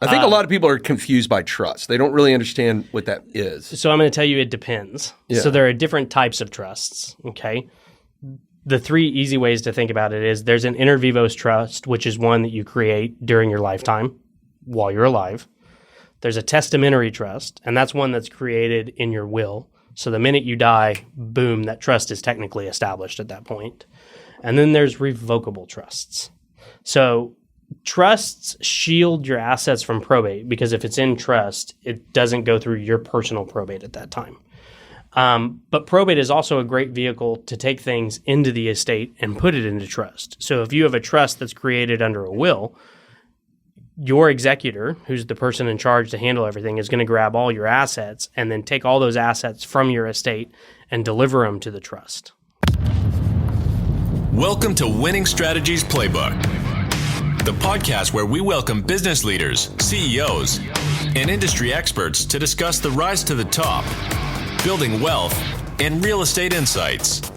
I think a lot of people are confused by trust. They don't really understand what that is. So I'm going to tell you it depends. Yeah. So there are different types of trusts, okay? The three easy ways to think about it is there's an inter vivos trust, which is one that you create during your lifetime while you're alive. There's a testamentary trust, and that's one that's created in your will. So the minute you die, boom, that trust is technically established at that point. And then there's revocable trusts. So trusts shield your assets from probate because if it's in trust, it doesn't go through your personal probate at that time. But probate is also a great vehicle to take things into the estate and put it into trust. So if you have a trust that's created under a will, your executor, who's the person in charge to handle everything, is going to grab all your assets and then take all those assets from your estate and deliver them to the trust. Welcome to Winning Strategies Playbook, the podcast where we welcome business leaders, CEOs, and industry experts to discuss the rise to the top, building wealth, and real estate insights.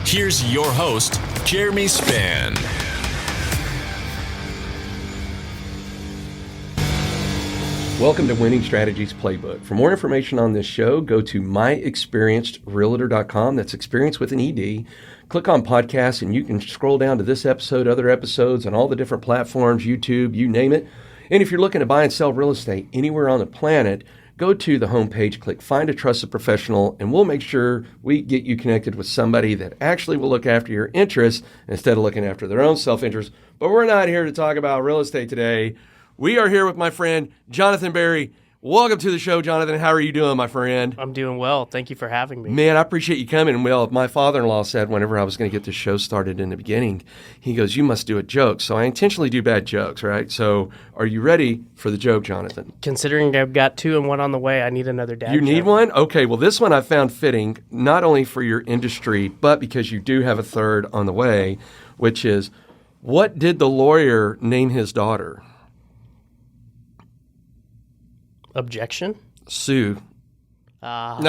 Here's your host, Jeremy Spann. Welcome to Winning Strategies Playbook. For more information on this show, go to myexperiencedrealtor.com. That's experience with an ED. Click on podcasts and you can scroll down to this episode, other episodes on all the different platforms, YouTube, you name it. And if you're looking to buy and sell real estate anywhere on the planet, go to the homepage, click Find a Trusted Professional, and we'll make sure we get you connected with somebody that actually will look after your interests instead of looking after their own self-interest. But we're not here to talk about real estate today. We are here with my friend, Jonathan Berry. Welcome to the show, Jonathan. How are you doing, my friend? I'm doing well. Thank you for having me. Man, I appreciate you coming. Well, my father-in-law said whenever I was going to get this show started in the beginning, he goes, you must do a joke. So I intentionally do bad jokes, right? So are you ready for the joke, Jonathan? Considering I've got two and one on the way, I need another dad You need joke. one? Okay, well, this one I found fitting, not only for your industry, but because you do have a third on the way, which is, what did the lawyer name his daughter? Objection? Sue. That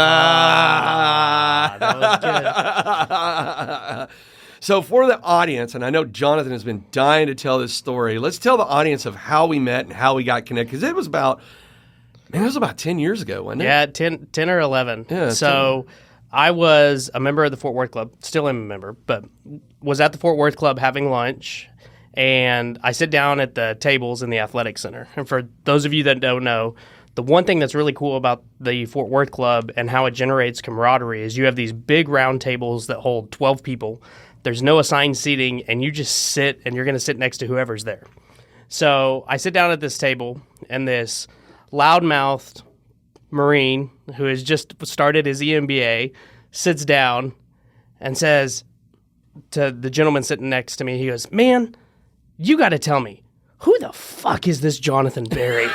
was good. So for the audience, and I know Jonathan has been dying to tell this story, let's tell the audience of how we met and how we got connected, because it was about 10 years ago, wasn't it? Yeah, 10 or 11. Yeah, so 10. I was a member of the Fort Worth Club, still am a member, but was at the Fort Worth Club having lunch, and I sit down at the tables in the athletic center. And for those of you that don't know, the one thing that's really cool about the Fort Worth Club and how it generates camaraderie is you have these big round tables that hold 12 people. There's no assigned seating, and you just sit, and you're going to sit next to whoever's there. So I sit down at this table, and this loudmouthed Marine who has just started his EMBA sits down and says to the gentleman sitting next to me, he goes, "Man, you got to tell me, who the fuck is this Jonathan Berry?"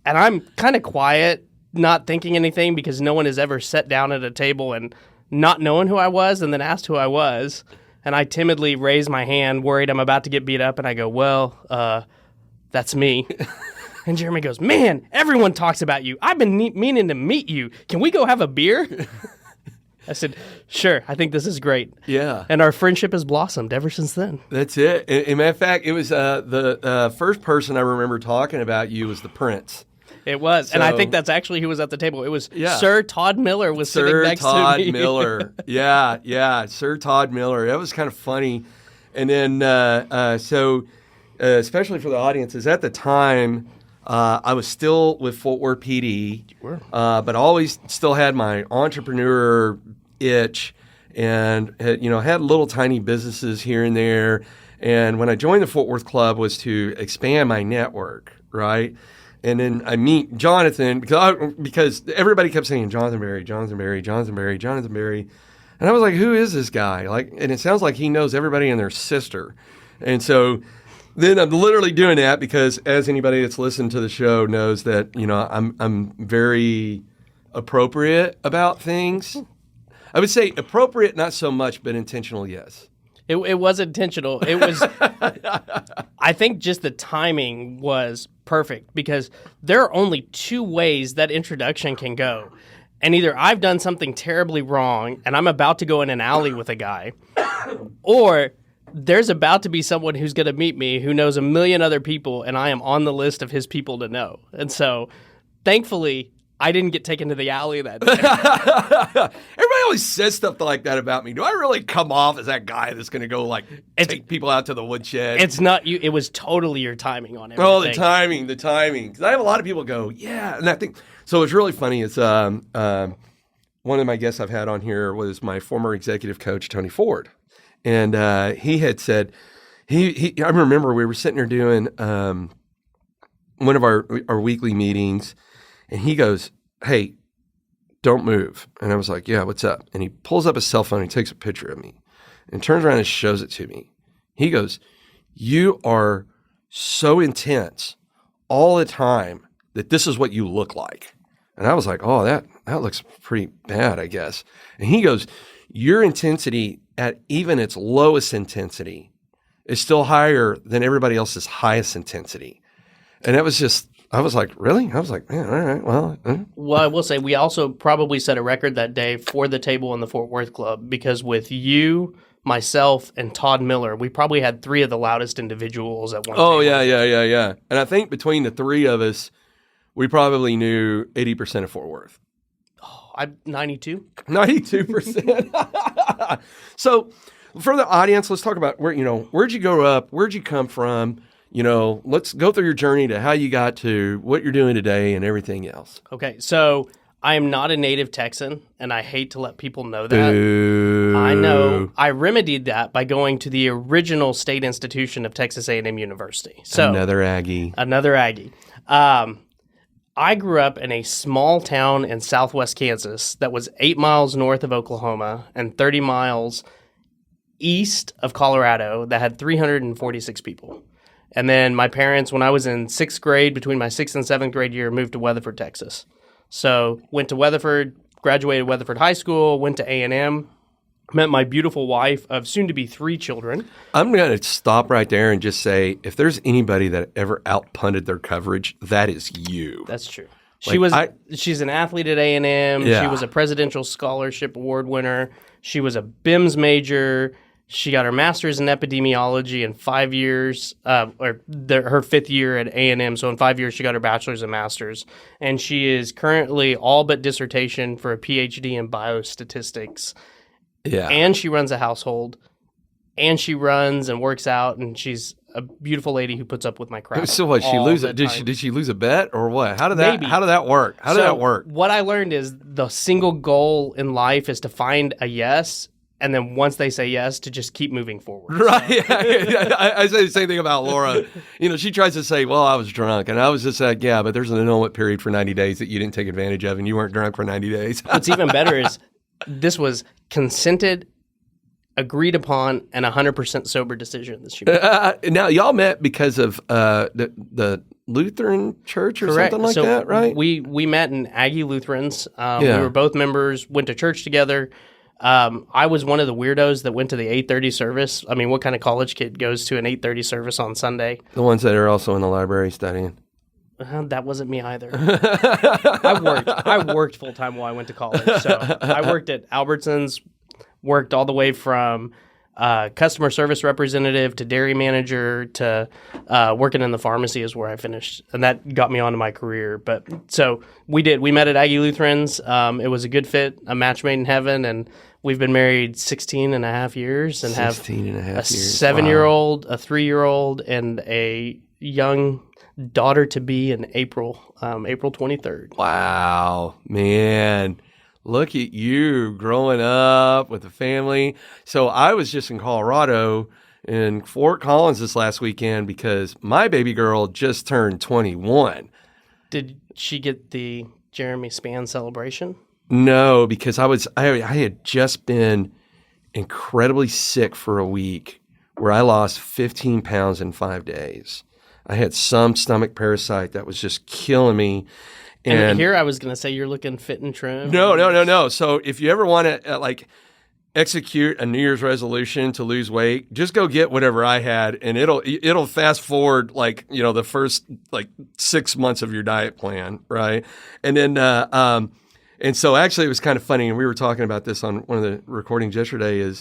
And I'm kind of quiet, not thinking anything, because no one has ever sat down at a table and not knowing who I was and then asked who I was. And I timidly raise my hand, worried I'm about to get beat up, and I go, "Well, that's me." And Jeremy goes, "Man, everyone talks about you. I've been meaning to meet you. Can we go have a beer?" I said, "Sure, I think this is great." Yeah. And our friendship has blossomed ever since then. That's it. In matter of fact, it was the first person I remember talking about you was the Prince. It was. And I think that's actually who was at the table. It was Sir Todd Miller was Sir sitting next Todd to me. Miller. Yeah, Sir Todd Miller. That was kind of funny. And then, especially for the audiences, at the time, I was still with Fort Worth PD, but always still had my entrepreneur itch and had little tiny businesses here and there. And when I joined the Fort Worth Club was to expand my network, right? And then I meet Jonathan because everybody kept saying Jonathan Berry, Jonathan Berry, Jonathan Berry, Jonathan Berry. And I was like, who is this guy? And it sounds like he knows everybody and their sister. And so then I'm literally doing that because, as anybody that's listened to the show knows, that I'm very appropriate about things. I would say appropriate, not so much, but intentional, yes. It was intentional. It was, I think just the timing was perfect because there are only two ways that introduction can go. And either I've done something terribly wrong and I'm about to go in an alley with a guy, or there's about to be someone who's going to meet me who knows a million other people, and I am on the list of his people to know. And so, thankfully, I didn't get taken to the alley that day. Everybody always says stuff like that about me. Do I really come off as that guy that's going to go take people out to the woodshed? It's not you. It was totally your timing on everything. Oh, the timing. Because I have a lot of people go, yeah. And I think, so it's really funny. It's one of my guests I've had on here was my former executive coach, Tony Ford. And he had said, I remember we were sitting there doing one of our weekly meetings, and he goes, hey, don't move. And I was like, yeah, what's up? And he pulls up his cell phone and he takes a picture of me and turns around and shows it to me. He goes, you are so intense all the time that this is what you look like. And I was like, oh, that looks pretty bad, I guess. And he goes, your intensity at even its lowest intensity is still higher than everybody else's highest intensity. And it was just, I was like, really? I was like, man, all right, well. Well, I will say we also probably set a record that day for the table in the Fort Worth Club, because with you, myself, and Todd Miller, we probably had 3 of the loudest individuals at one table. Oh, yeah. And I think between the 3 of us, we probably knew 80% of Fort Worth. Oh, I'm 92. 92%. So for the audience, let's talk about where'd you grow up? Where'd you come from? Let's go through your journey to how you got to what you're doing today and everything else. Okay, so I am not a native Texan, and I hate to let people know that. Boo. I know. I remedied that by going to the original state institution of Texas A&M University. So Another Aggie. I grew up in a small town in southwest Kansas that was 8 miles north of Oklahoma and 30 miles east of Colorado that had 346 people. And then my parents, when I was in 6th grade, between my 6th and 7th grade year, moved to Weatherford, Texas. So went to Weatherford, graduated Weatherford High School, went to A&M, met my beautiful wife of soon-to-be 3 children. I'm going to stop right there and just say, if there's anybody that ever outpunted their coverage, that is you. That's true. She's an athlete at A&M. Yeah. She was a Presidential Scholarship Award winner. She was a BIMS major. She got her master's in epidemiology in 5 years, her 5th year at A&M. So in 5 years, she got her bachelor's and master's. And she is currently all but dissertation for a PhD in biostatistics. Yeah. And she runs a household. And she runs and works out. And she's a beautiful lady who puts up with my crap. So what? Did she lose a bet or what? How did that work? How did that work? What I learned is the single goal in life is to find a yes. And then once they say yes, to just keep moving forward. Right. I say the same thing about Laura. She tries to say, well, I was drunk. And I was just like, yeah, but there's an annulment period for 90 days that you didn't take advantage of, and you weren't drunk for 90 days. What's even better is this was consented, agreed upon, and 100% sober decision this year. Now, y'all met because of the Lutheran church or Correct. something like that, right? We met in Aggie Lutherans. Yeah. We were both members, went to church together. I was one of the weirdos that went to the 8:30 service. I mean, what kind of college kid goes to an 8:30 service on Sunday? The ones that are also in the library studying. That wasn't me either. I worked full time while I went to college. So I worked at Albertsons, worked all the way from customer service representative to dairy manager to working in the pharmacy is where I finished. And that got me onto my career. But so we met at Aggie Lutherans. It was a good fit, a match made in heaven. And we've been married 16 and a half years and have a 7-year-old, a 3-year-old, and a young daughter-to-be in April 23rd. Wow, man. Look at you growing up with a family. So I was just in Colorado in Fort Collins this last weekend because my baby girl just turned 21. Did she get the Jeremy Spann celebration? No, because I had just been incredibly sick for a week where I lost 15 pounds in 5 days. I had some stomach parasite that was just killing me. And here I was going to say you're looking fit and trim. No. So if you ever want to execute a New Year's resolution to lose weight, just go get whatever I had, and it'll fast forward the first 6 months of your diet plan, right? And then and so actually it was kind of funny, and we were talking about this on one of the recordings yesterday.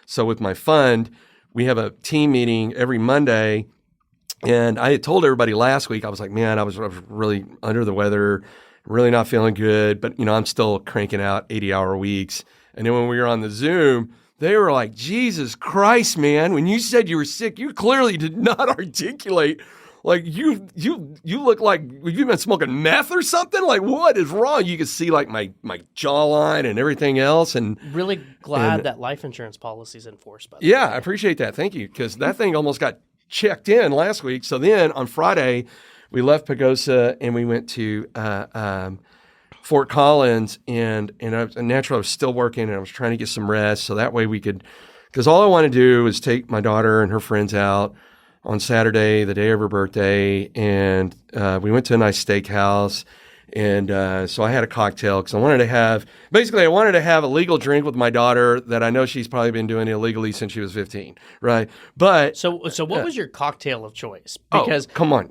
So with my fund, we have a team meeting every Monday. And I had told everybody last week, I was like, man, I was really under the weather, really not feeling good. But, I'm still cranking out 80-hour weeks. And then when we were on the Zoom, they were like, Jesus Christ, man, when you said you were sick, you clearly did not articulate. Like, you look like you've been smoking meth or something. Like, what is wrong? You could see, like, my jawline and everything else. And really glad that life insurance policy is enforced by Yeah, I appreciate that. Thank you. Because that thing almost got checked in last week. So then on Friday, we left Pagosa and we went to Fort Collins. And naturally, I was still working and I was trying to get some rest. So that way we could, because all I want to do is take my daughter and her friends out on Saturday, the day of her birthday. And we went to a nice steakhouse. And so I had a cocktail because I wanted to have a legal drink with my daughter that I know she's probably been doing illegally since she was 15, right? But So what was your cocktail of choice? Because come on,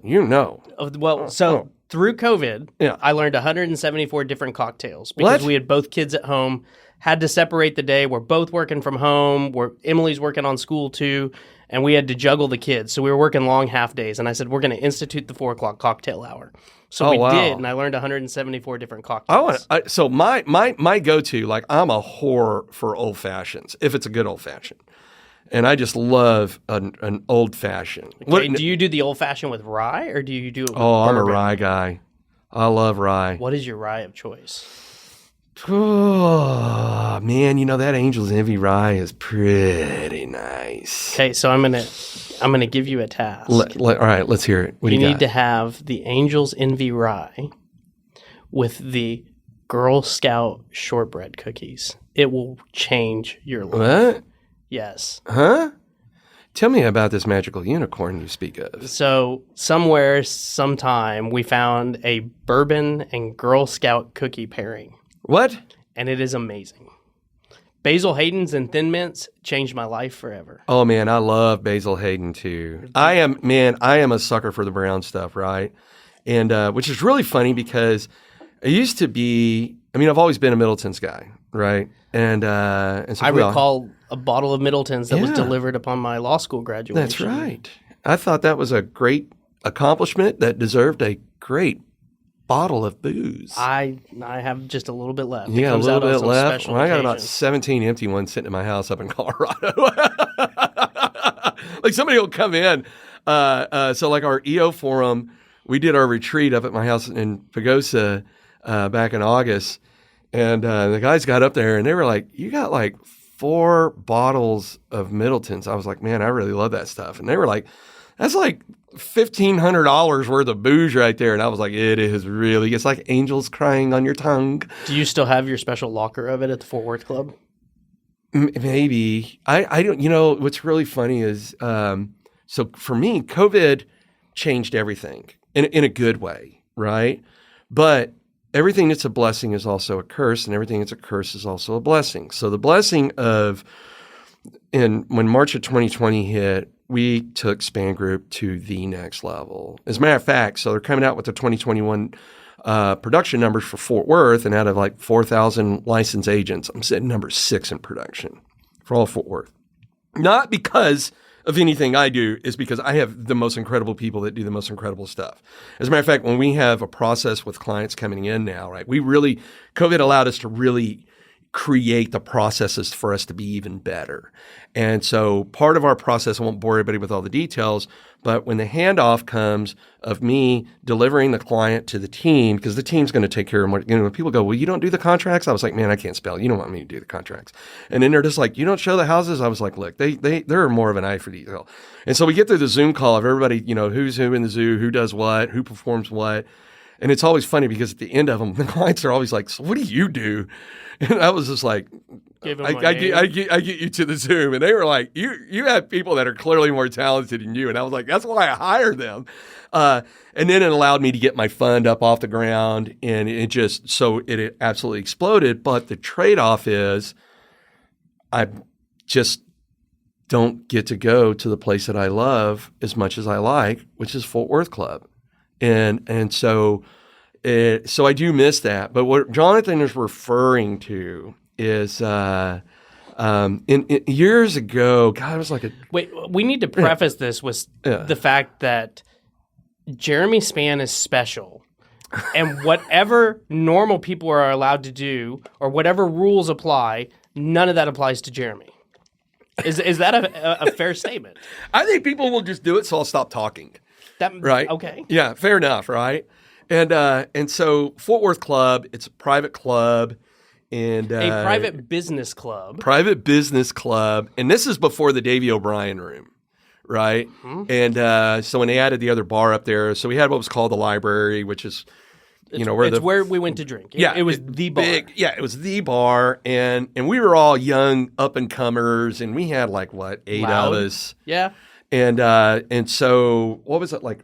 through COVID, Yeah. I learned 174 different cocktails because we had both kids at home, had to separate the day. We're both working from home. Emily's working on school too, and we had to juggle the kids. So we were working long half days, and I said, we're going to institute the 4 o'clock cocktail hour. So we did, and I learned 174 different cocktails. So my go-to, like I'm a whore for old fashions, if it's a good old fashioned, and I just love an old fashioned. Okay, do you do the old fashioned with rye, or do you do it with I'm a bourbon? rye guy. I love rye. What is your rye of choice? Oh, man, that Angel's Envy rye is pretty nice. Okay, so I'm gonna give you a task. All right, let's hear it. What do You you need got? to have the Angel's Envy rye with the Girl Scout shortbread cookies. It will change your life. What? Yes. Huh? Tell me about this magical unicorn you speak of. So somewhere, sometime, we found a bourbon and Girl Scout cookie pairing. What? And it is amazing. Basil Hayden's and Thin Mints changed my life forever. Oh man, I love Basil Hayden too. I am a sucker for the brown stuff, right? And which is really funny because I used to be. I've always been a Middleton's guy, right? And so I recall a bottle of Middleton's that was delivered upon my law school graduation. That's right. I thought that was a great accomplishment that deserved a great bottle of booze. I have just a little bit left. Yeah, a little bit left. Well, I got about 17 empty ones sitting in my house up in Colorado. Like somebody will come in. So like our EO forum, we did our retreat up at my house in Pagosa back in August. And the guys got up there and they were like, you got like 4 bottles of Middleton's. I was like, man, I really love that stuff. And they were like, that's like $1,500 worth of booze right there. And I was like, it's like angels crying on your tongue. Do you still have your special locker of it at the Fort Worth Club? Maybe. I don't, what's really funny is, so for me, COVID changed everything in a good way, right? But everything that's a blessing is also a curse, and everything that's a curse is also a blessing. So the blessing when March of 2020 hit, we took Spann Group to the next level. As a matter of fact, so they're coming out with the 2021 production numbers for Fort Worth, and out of like 4,000 licensed agents, I'm sitting number 6 in production for all of Fort Worth. Not because of anything I do, is because I have the most incredible people that do the most incredible stuff. As a matter of fact, when we have a process with clients coming in now, right, COVID allowed us to really create the processes for us to be even better. And so part of our process, I won't bore everybody with all the details, but when the handoff comes of me delivering the client to the team, because the team's going to take care of them. When people go, well, you don't do the contracts? I was like, man, I can't spell. You don't want me to do the contracts. And then they're just like, you don't show the houses? I was like, look, they're more of an eye for detail. And so we get through the Zoom call of everybody, who's who in the zoo, who does what, who performs what. And it's always funny because at the end of them, the clients are always like, so what do you do? And I was just like, I get you to the Zoom. And they were like, you have people that are clearly more talented than you. And I was like, that's why I hired them. And then it allowed me to get my fund up off the ground. And it absolutely exploded. But the trade-off is I just don't get to go to the place that I love as much as I like, which is Fort Worth Club. And so I do miss that. But what Jonathan is referring to is in years ago, God, it was like a Wait, we need to preface this with the fact that Jeremy Spann is special. And whatever normal people are allowed to do or whatever rules apply, none of that applies to Jeremy. Is that a fair statement? I think people will just do it, so I'll stop talking. Right? Okay. Yeah, fair enough, right? And so Fort Worth Club, it's a private club. And a private business club. Private business club. And this is before the Davy O'Brien room, right? Mm-hmm. And so when they added the other bar up there, so we had what was called the library, which is, where we went to drink. Yeah. It was the bar. It was the bar. And we were all young up-and-comers, and we had like, what, 8 of us. Yeah. And so what was it like?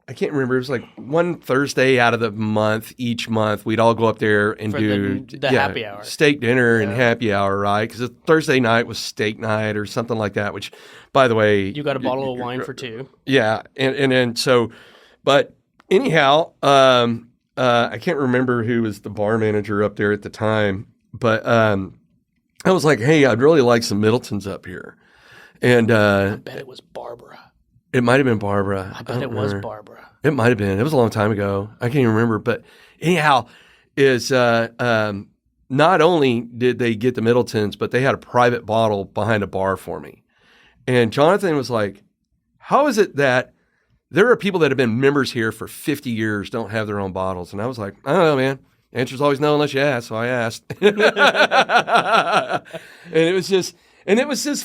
I can't remember. It was like one Thursday out of the month, each month, we'd all go up there and do the happy hour. Steak dinner and happy hour, right? Because Thursday night was steak night or something like that, which, by the way. You got a bottle of wine for 2. Yeah. And then so, but anyhow, I can't remember who was the bar manager up there at the time, but I was like, hey, I'd really like some Middletons up here. And I bet it was Barbara. It might have been Barbara. I bet it was Barbara. It might have been. It was a long time ago. I can't even remember. But anyhow, not only did they get the Middletons, but they had a private bottle behind a bar for me. And Jonathan was like, how is it that there are people that have been members here for 50 years don't have their own bottles? And I was like, I don't know, man. The answer's always no unless you ask. So I asked. And it was just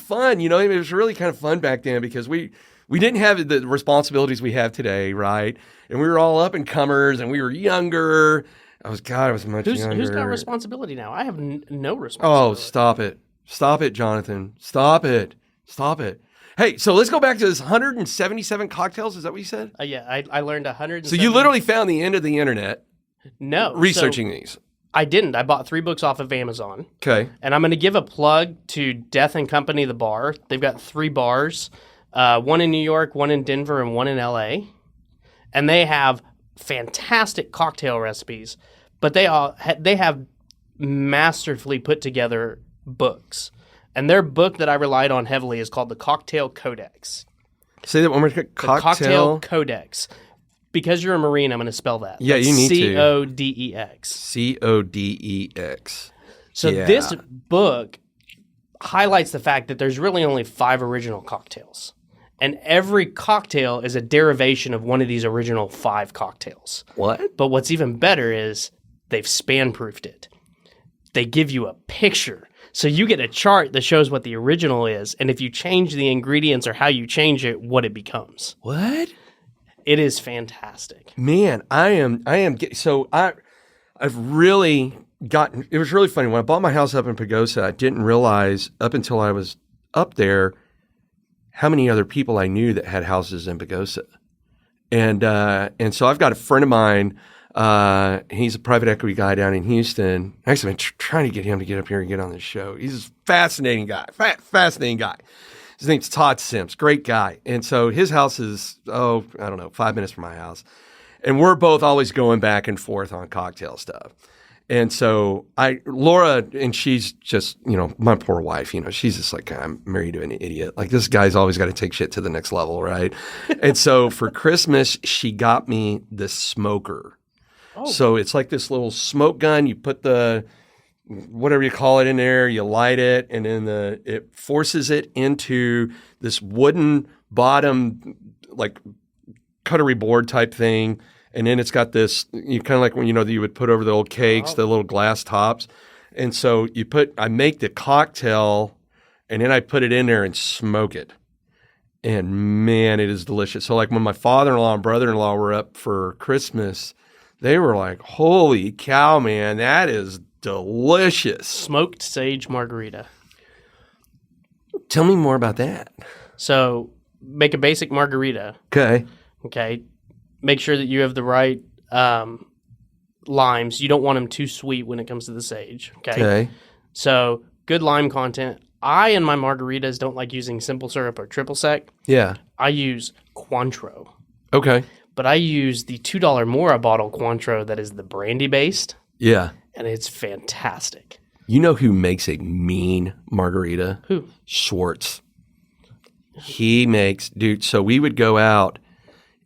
fun. It was really kind of fun back then because we didn't have the responsibilities we have today, right? And we were all up-and-comers, and we were younger. I was much younger. Who's got responsibility now? I have no responsibility. Oh, stop it. Stop it, Jonathan. Stop it. Hey, so let's go back to this 177 cocktails. Is that what you said? Yeah, I learned 100. So you literally found the end of the internet researching these. I didn't. I bought 3 books off of Amazon. Okay. And I'm going to give a plug to Death and Company, the bar. They've got 3 bars. One in New York, one in Denver, and one in LA. And they have fantastic cocktail recipes, but they have masterfully put together books. And their book that I relied on heavily is called the Cocktail Codex. Say that one more time. Cocktail Codex. Because you're a Marine, I'm going to spell that. Yeah, you need to. Codex. Codex. So this book highlights the fact that there's really only 5 original cocktails. And every cocktail is a derivation of one of these original 5 cocktails. What? But what's even better is they've span-proofed it. They give you a picture. So you get a chart that shows what the original is. And if you change the ingredients or how you change it, what it becomes. What? It is fantastic. Man, I've really gotten, it was really funny. When I bought my house up in Pagosa, I didn't realize up until I was up there how many other people I knew that had houses in Pagosa. And so I've got a friend of mine, he's a private equity guy down in Houston. Actually, I've been trying to get him to get up here and get on this show. He's a fascinating guy, fascinating guy. His name's Todd Sims, great guy. And so his house is, 5 minutes from my house. And we're both always going back and forth on cocktail stuff. And so Laura, and she's just, my poor wife, she's just like, I'm married to an idiot. Like, this guy's always got to take shit to the next level, right? And so for Christmas, she got me the smoker. Oh. So it's like this little smoke gun. You put the, whatever you call it in there, you light it, and then it forces it into this wooden bottom, like cutlery board type thing. And then it's got this, you kind of like when you would put over the old cakes, the little glass tops. And so I make the cocktail, and then I put it in there and smoke it. And man, it is delicious. So like when my father-in-law and brother-in-law were up for Christmas, they were like, holy cow, man, that is delicious. Smoked sage margarita. Tell me more about that. So make a basic margarita. Okay. Make sure that you have the right limes. You don't want them too sweet when it comes to the sage. Okay. So good lime content. I, in my margaritas, don't like using simple syrup or triple sec. Yeah. I use Cointreau. Okay. But I use the $2 more a bottle Cointreau that is the brandy based. Yeah. And it's fantastic. You know who makes a mean margarita? Who? Schwartz. He makes, dude, so we would go out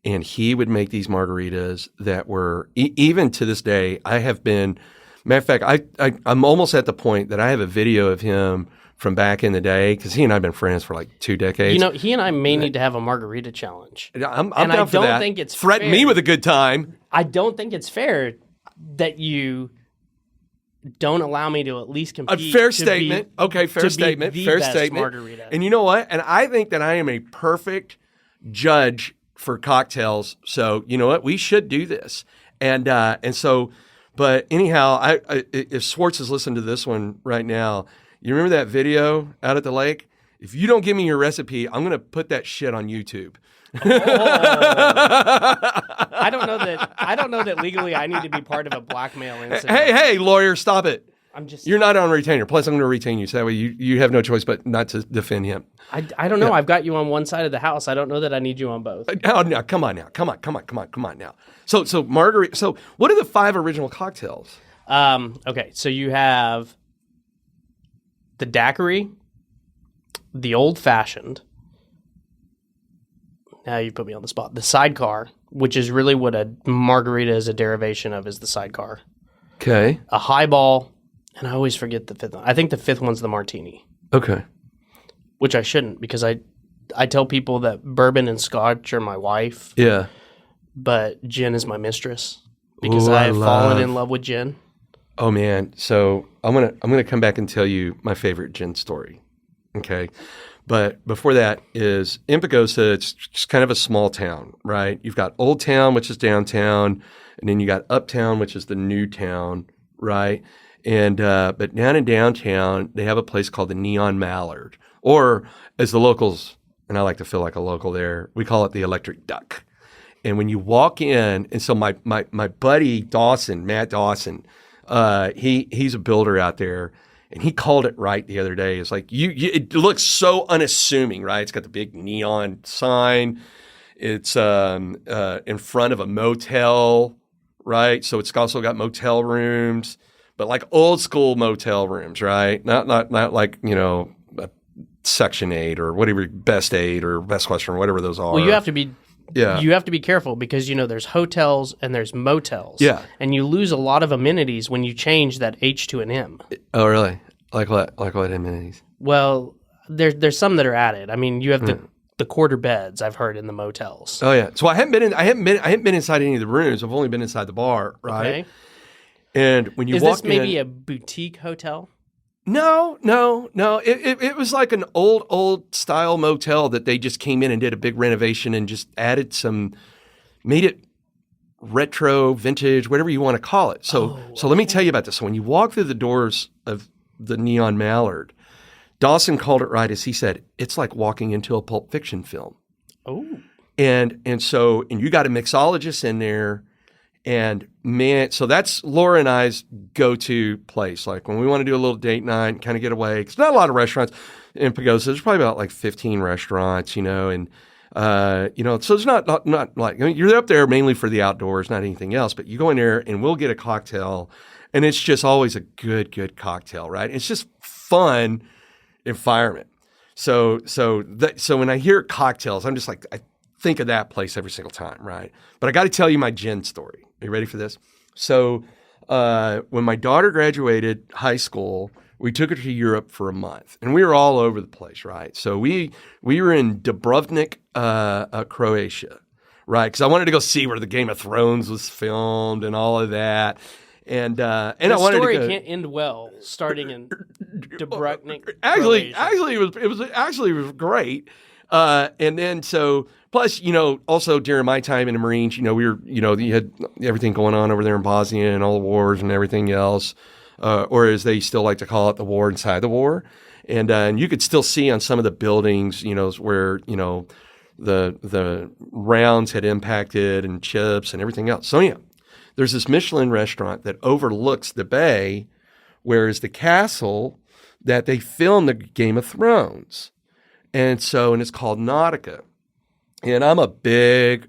and he would make these margaritas that were, even to this day, I have been, matter of fact, I'm almost at the point that I have a video of him from back in the day, because he and I have been friends for like 2 decades. You know, he and I may need to have a margarita challenge. I'm and down I for don't that. think it's Threaten fair. me with a good time. I don't think it's fair that you don't allow me to at least compete. A fair statement. Okay, fair statement. Fair statement. Margarita. And you know what? And I think that I am a perfect judge for cocktails. So you know what? We should do this. And so, but anyhow, if Schwartz is listening to this one right now, you remember that video out at the lake? If you don't give me your recipe, I'm going to put that shit on YouTube. I don't know that legally I need to be part of a blackmail incident. Hey, lawyer, stop it. You're not on retainer. Plus, I'm going to retain you, so that way you have no choice but not to defend him. I don't know. Yeah. I've got you on one side of the house. I don't know that I need you on both. Oh, no, come on now. Come on now. So Margarita. So what are the 5 original cocktails? Okay, so you have the daiquiri, the old fashioned. Now you put me on the spot. The sidecar, which is really what a margarita is a derivation of, is the sidecar. Okay. A highball, and I always forget the 5th one. I think the 5th one's the martini. Okay. Which I shouldn't, because I tell people that bourbon and scotch are my wife. Yeah. But gin is my mistress, because Ooh, I have fallen in love with gin. Oh man, so I'm gonna come back and tell you my favorite gin story. Okay. But before that is in Pagosa, it's just kind of a small town, right? You've got Old Town, which is downtown, and then you got Uptown, which is the new town, right? And but down in downtown, they have a place called the Neon Mallard, or as the locals, and I like to feel like a local there, we call it the Electric Duck. And when you walk in, and so my buddy Dawson, Matt Dawson, he's a builder out there. And he called it right the other day. It's like, it looks so unassuming, right? It's got the big neon sign. It's in front of a motel, right? So it's also got motel rooms, but like old school motel rooms, right? Not like, Section 8 or whatever, Best 8 or Best Western, whatever those are. Well, you have to be... Yeah. You have to be careful because, there's hotels and there's motels. Yeah. And you lose a lot of amenities when you change that H to an M. Oh, really? Like what? Like what amenities? Well, there's some that are added. I mean, you have the quarter beds, I've heard, in the motels. Oh yeah. So I haven't been inside any of the rooms. I've only been inside the bar, right? Okay. And when you Is walk this maybe a boutique hotel? No. It was like an old style motel that they just came in and did a big renovation and just added made it retro, vintage, whatever you want to call it. So let me tell you about this. So when you walk through the doors of the Neon Mallard, Dawson called it right as he said, it's like walking into a Pulp Fiction film. Oh. And you got a mixologist in there. And man, so that's Laura and I's go-to place. Like when we want to do a little date night, kind of get away, because not a lot of restaurants in Pagosa. There's probably about like 15 restaurants, and so it's not like, you're up there mainly for the outdoors, not anything else. But you go in there and we'll get a cocktail, and it's just always a good cocktail, right? It's just fun environment. So when I hear cocktails, I'm just like, I think of that place every single time, right? But I got to tell you my gin story. Are you ready for this? So when my daughter graduated high school, we took her to Europe for a month, and we were all over the place, right? So we were in Dubrovnik, Croatia, right? Because I wanted to go see where the Game of Thrones was filmed and all of that. And I wanted to go. The story can't end well, starting in Dubrovnik. Actually, it was great. And then plus, also during my time in the Marines, we were, you had everything going on over there in Bosnia and all the wars and everything else, or as they still like to call it, the war inside the war. And you could still see on some of the buildings, where, the rounds had impacted and chips and everything else. So yeah, there's this Michelin restaurant that overlooks the bay, where is the castle that they filmed the Game of Thrones. And it's called Nautica. And I'm a big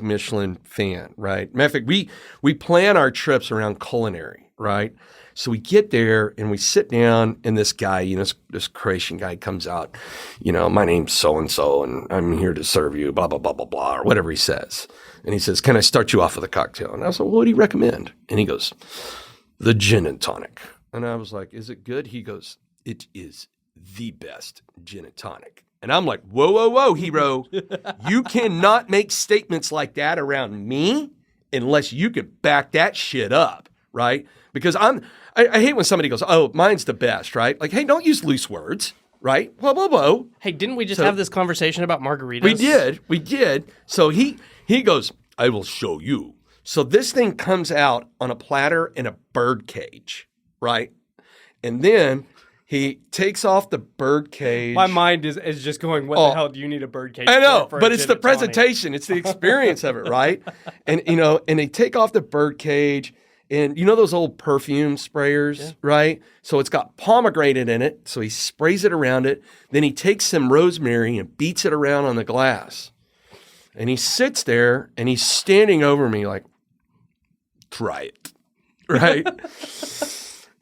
Michelin fan, right? Matter of fact, we plan our trips around culinary, right? So we get there and we sit down, and this guy, this Croatian guy comes out, my name's so-and-so, and I'm here to serve you, blah, blah, blah, blah, blah, or whatever he says. And he says, can I start you off with a cocktail? And I was like, well, what do you recommend? And he goes, the gin and tonic. And I was like, is it good? He goes, it is the best gin and tonic. And I'm like, whoa, whoa, whoa, hero. You cannot make statements like that around me unless you can back that shit up, right? Because I hate when somebody goes, oh, mine's the best, right? Like, hey, don't use loose words, right? Whoa, whoa, whoa. Hey, didn't we just have this conversation about margaritas? We did. So he goes, I will show you. So this thing comes out on a platter in a bird cage, right? And then he takes off the bird cage. My mind is just going, what the hell do you need a bird cage I know, for but it's the presentation. It's the experience of it, right? And, and they take off the bird cage. And those old perfume sprayers, right? So it's got pomegranate in it. So he sprays it around it. Then he takes some rosemary and beats it around on the glass. And he sits there and he's standing over me like, try it, right?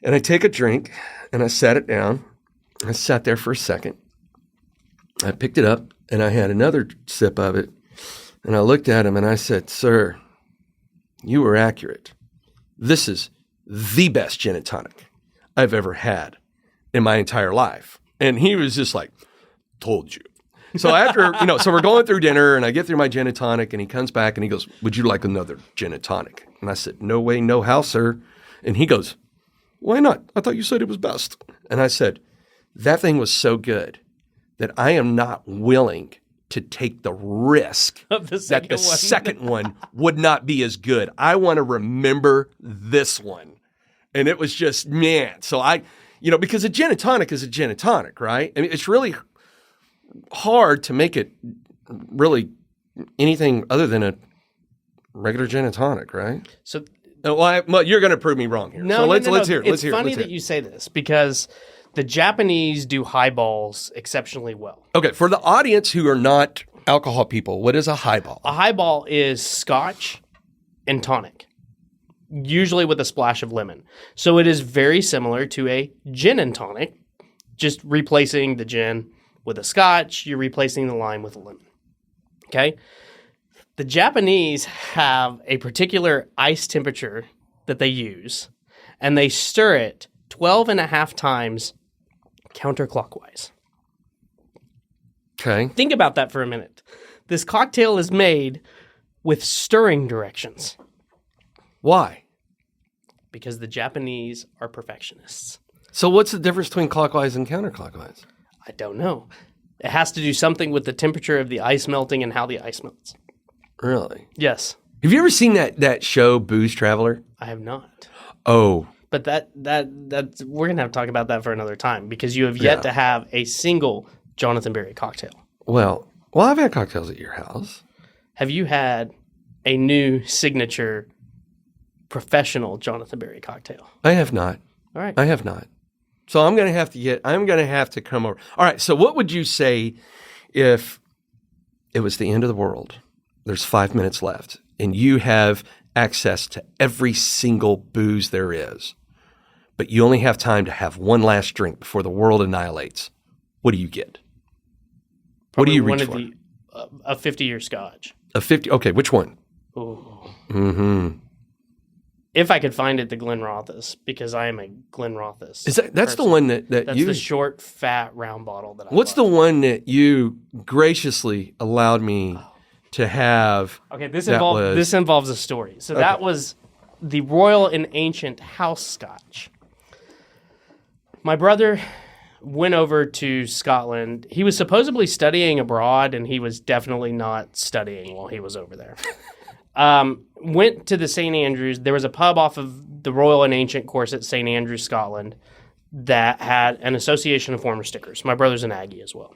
And I take a drink and I sat it down. I sat there for a second. I picked it up and I had another sip of it. And I looked at him and I said, sir, you were accurate. This is the best gin and tonic I've ever had in my entire life. And he was just like, told you. So after, so we're going through dinner and I get through my gin and tonic and he comes back and he goes, would you like another gin and tonic? And I said, no way, no how, sir. And he goes, why not? I thought you said it was best. And I said, that thing was so good that I am not willing to take the risk that the second one would not be as good. I want to remember this one. And it was just, man. So because a gin and tonic is a gin and tonic, right? I mean, it's really hard to make it really anything other than a regular gin and tonic, right? So, well, you're going to prove me wrong here. No, let's hear it. It's funny that you say this because the Japanese do highballs exceptionally well. Okay, for the audience who are not alcohol people, what is a highball? A highball is scotch and tonic, usually with a splash of lemon. So it is very similar to a gin and tonic, just replacing the gin with a scotch, you're replacing the lime with a lemon. Okay? The Japanese have a particular ice temperature that they use, and they stir it 12 and a half times counterclockwise. Okay. Think about that for a minute. This cocktail is made with stirring directions. Why? Because the Japanese are perfectionists. So what's the difference between clockwise and counterclockwise? I don't know. It has to do something with the temperature of the ice melting and how the ice melts. Really? Yes. Have you ever seen that show, Booze Traveler? I have not. Oh. But that's we're going to have to talk about that for another time because you have yet to have a single Jonathan Berry cocktail. Well, I've had cocktails at your house. Have you had a new signature professional Jonathan Berry cocktail? I have not. All right. I have not. So I'm going to have to come over. All right. So what would you say if it was the end of the world? There's 5 minutes left and you have access to every single booze there is, but you only have time to have one last drink before the world annihilates. What do you get? What do you reach for? A 50-year scotch. A 50? Okay, which one? Ooh. Mm-hmm. If I could find it, the Glenrothes, because I am a Glenrothes. That's the one that That's you... the short, fat, round bottle that I What's love. the one that you graciously allowed me to have? Okay, this involves a story. So that was the Royal and Ancient House Scotch. My brother went over to Scotland. He was supposedly studying abroad, and he was definitely not studying while he was over there. Went to the St. Andrews. There was a pub off of the Royal and Ancient course at St. Andrews, Scotland, that had an association of former stickers. My brother's an Aggie as well.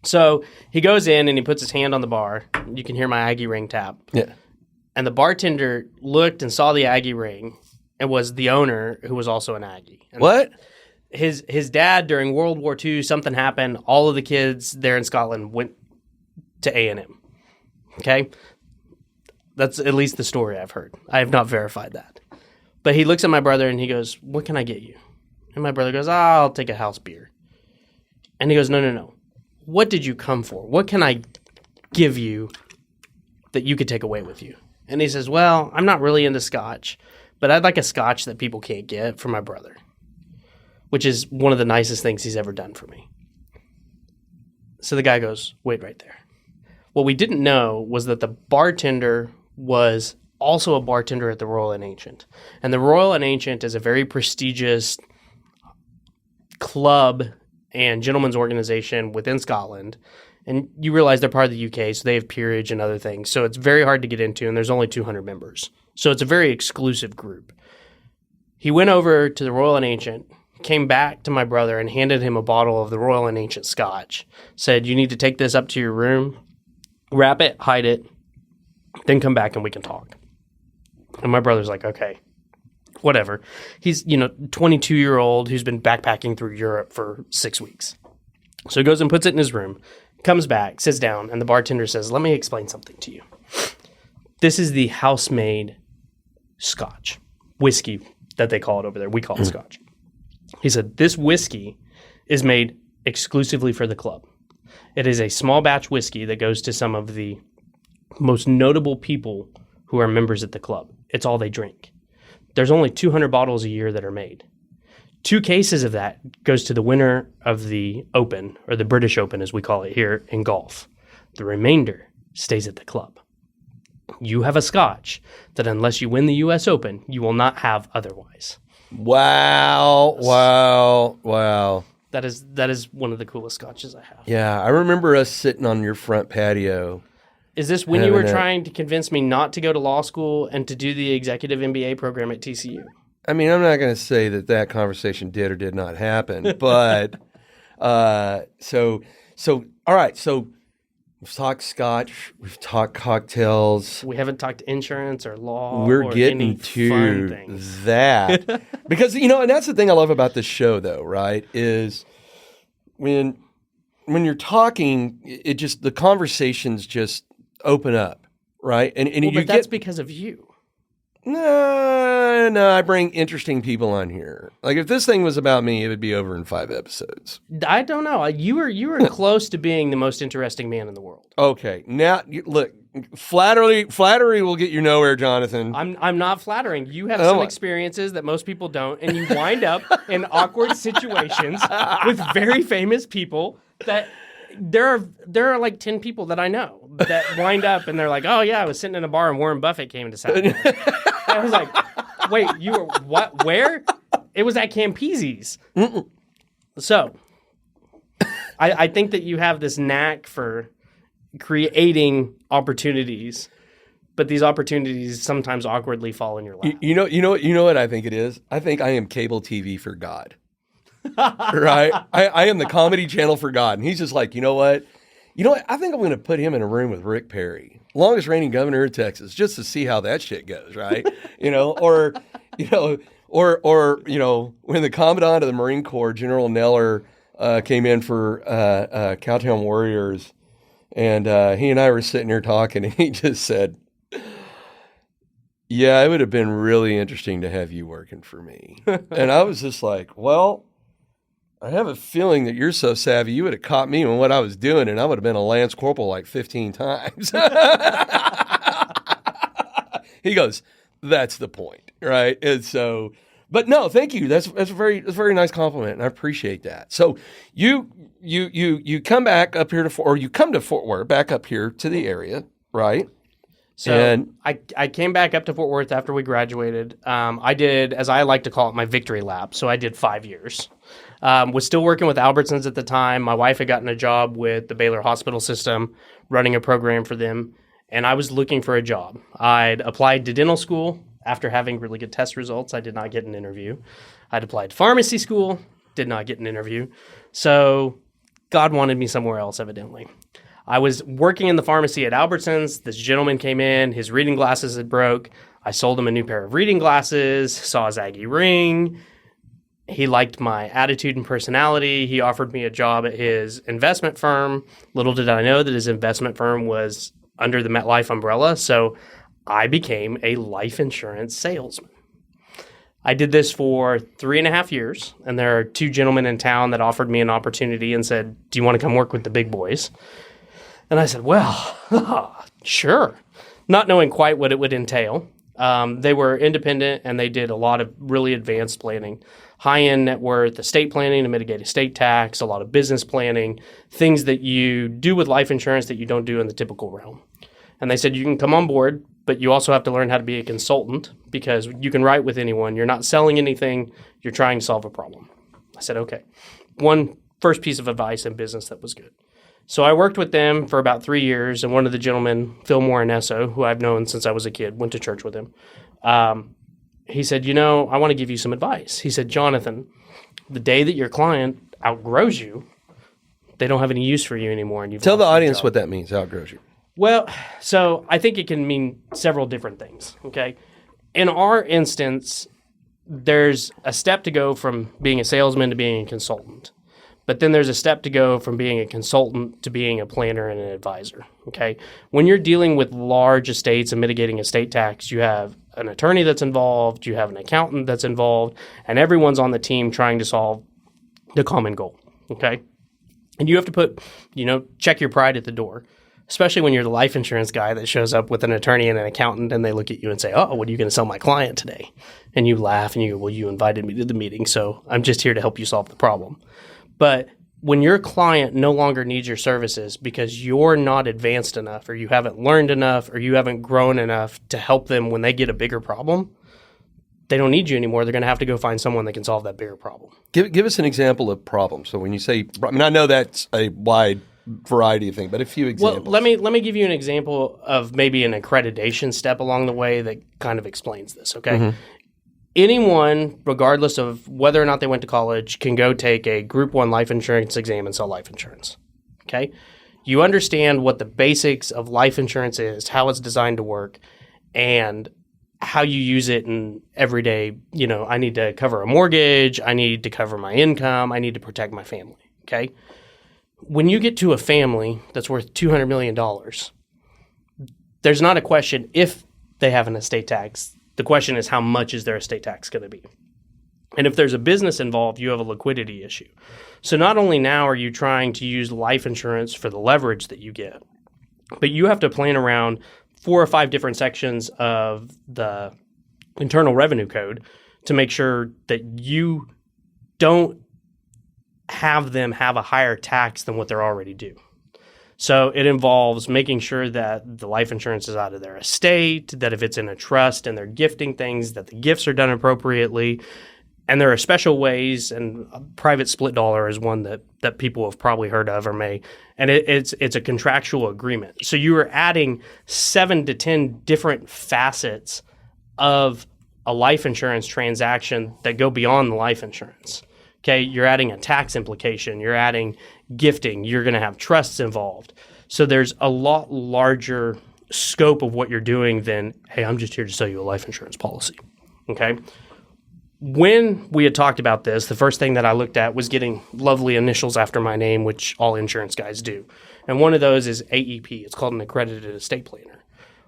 So he goes in and he puts his hand on the bar. You can hear my Aggie ring tap. Yeah. And the bartender looked and saw the Aggie ring and was the owner who was also an Aggie. And What? His dad, during World War II, something happened. All of the kids there in Scotland went to A&M. Okay? That's at least the story I've heard. I have not verified that. But he looks at my brother and he goes, what can I get you? And my brother goes, I'll take a house beer. And he goes, no. What did you come for? What can I give you that you could take away with you? And he says, well, I'm not really into scotch, but I'd like a scotch that people can't get for my brother, which is one of the nicest things he's ever done for me. So the guy goes, wait right there. What we didn't know was that the bartender was also a bartender at the Royal and Ancient. And the Royal and Ancient is a very prestigious club and gentlemen's organization within Scotland. And you realize they're part of the UK, so they have peerage and other things. So it's very hard to get into, and there's only 200 members. So it's a very exclusive group. He went over to the Royal and Ancient, came back to my brother and handed him a bottle of the Royal and Ancient scotch. Said, you need to take this up to your room, wrap it, hide it, then come back and we can talk. And my brother's like, okay, whatever. He's, 22-year-old who's been backpacking through Europe for 6 weeks. So he goes and puts it in his room, comes back, sits down, and the bartender says, let me explain something to you. This is the house-made scotch, whiskey that they call it over there. We call it scotch. He said, this whiskey is made exclusively for the club. It is a small batch whiskey that goes to some of the most notable people who are members at the club. It's all they drink. There's only 200 bottles a year that are made. 2 cases of that goes to the winner of the Open, or the British Open as we call it here, in golf. The remainder stays at the club. You have a scotch that unless you win the U.S. Open, you will not have otherwise. Wow. That is one of the coolest scotches I have. Yeah, I remember us sitting on your front patio. Is this when you were trying to convince me not to go to law school and to do the executive MBA program at TCU? I mean, I'm not going to say that conversation did or did not happen, but so all right. So we've talked scotch, we've talked cocktails. We haven't talked insurance or law. We're or getting any to fun things. that because and that's the thing I love about this show, though, right? Is when you're talking, it just the conversations just open up, right? And but that's because of you. No, I bring interesting people on here. Like if this thing was about me, it would be over in 5 episodes. I don't know. You were close to being the most interesting man in the world. Okay, now look, flattery will get you nowhere, Jonathan. I'm not flattering. You have some experiences that most people don't, and you wind up in awkward situations with very famous people that. There are like 10 people that I know that wind up and they're like, oh yeah, I was sitting in a bar and Warren Buffett came to Saturday. I was like, wait, you were what? Where? It was at Campese's. So I think that you have this knack for creating opportunities, but these opportunities sometimes awkwardly fall in your lap. You know what I think it is? I think I am cable TV for God. Right? I am the comedy channel for God. And he's just like, you know what? I think I'm going to put him in a room with Rick Perry, longest reigning governor of Texas, just to see how that shit goes, right? Or when the Commandant of the Marine Corps, General Neller, came in for Cowtown Warriors, and he and I were sitting here talking, and he just said, yeah, it would have been really interesting to have you working for me. And I was just like, well, I have a feeling that you're so savvy, you would have caught me in what I was doing, and I would have been a Lance Corporal like 15 times. He goes, that's the point, right? And so, but no, thank you. That's a very nice compliment, and I appreciate that. So you come back up here you come to Fort Worth, back up here to the area, right? So I came back up to Fort Worth after we graduated. I did, as I like to call it, my victory lap. So I did 5 years. Was still working with Albertsons at the time. My wife had gotten a job with the Baylor Hospital System, running a program for them. And I was looking for a job. I'd applied to dental school. After having really good test results, I did not get an interview. I'd applied to pharmacy school, did not get an interview. So God wanted me somewhere else, evidently. I was working in the pharmacy at Albertsons. This gentleman came in. His reading glasses had broke. I sold him a new pair of reading glasses, saw his Aggie ring. He liked my attitude and personality. He offered me a job at his investment firm. Little did I know that his investment firm was under the MetLife umbrella. So I became a life insurance salesman. I did this for 3.5 years, and there are 2 gentlemen in town that offered me an opportunity and said, do you want to come work with the big boys? And I said, well, sure, not knowing quite what it would entail. They were independent, and they did a lot of really advanced planning, high-end net worth, estate planning to mitigate estate tax, a lot of business planning, things that you do with life insurance that you don't do in the typical realm. And they said, you can come on board, but you also have to learn how to be a consultant because you can write with anyone. You're not selling anything. You're trying to solve a problem. I said, okay. One first piece of advice in business that was good. So I worked with them for about 3 years, and one of the gentlemen, Phil Morinesso, who I've known since I was a kid, went to church with him. He said, I want to give you some advice. He said, Jonathan, the day that your client outgrows you, they don't have any use for you anymore. And you've Tell the lost your audience job. what that means, outgrows you. Well, so I think it can mean several different things, okay? In our instance, there's a step to go from being a salesman to being a consultant. But then there's a step to go from being a consultant to being a planner and an advisor, okay? When you're dealing with large estates and mitigating estate tax, you have an attorney that's involved, you have an accountant that's involved, and everyone's on the team trying to solve the common goal, okay? And you have to put, check your pride at the door, especially when you're the life insurance guy that shows up with an attorney and an accountant and they look at you and say, oh, what are you going to sell my client today? And you laugh and you go, well, you invited me to the meeting, so I'm just here to help you solve the problem. But when your client no longer needs your services because you're not advanced enough or you haven't learned enough or you haven't grown enough to help them when they get a bigger problem, they don't need you anymore. They're going to have to go find someone that can solve that bigger problem. Give us an example of problem. So when you say, I know that's a wide variety of things, but a few examples. Well, let me give you an example of maybe an accreditation step along the way that kind of explains this, okay? Mm-hmm. Anyone, regardless of whether or not they went to college, can go take a Group 1 life insurance exam and sell life insurance, okay? You understand what the basics of life insurance is, how it's designed to work, and how you use it in everyday, I need to cover a mortgage, I need to cover my income, I need to protect my family, okay? When you get to a family that's worth $200 million, there's not a question if they have an estate tax. The question is how much is their estate tax going to be? And if there's a business involved, you have a liquidity issue. So not only now are you trying to use life insurance for the leverage that you get, but you have to plan around 4 or 5 different sections of the Internal Revenue Code to make sure that you don't have them have a higher tax than what they're already due. So it involves making sure that the life insurance is out of their estate, that if it's in a trust and they're gifting things, that the gifts are done appropriately. And there are special ways, and private split dollar is one that people have probably heard of or may. And it's a contractual agreement. So you are adding 7 to 10 different facets of a life insurance transaction that go beyond the life insurance. Okay, you're adding a tax implication, you're adding gifting, you're going to have trusts involved. So there's a lot larger scope of what you're doing than, hey, I'm just here to sell you a life insurance policy. Okay? When we had talked about this, the first thing that I looked at was getting lovely initials after my name, which all insurance guys do. And one of those is AEP. It's called an accredited estate planner.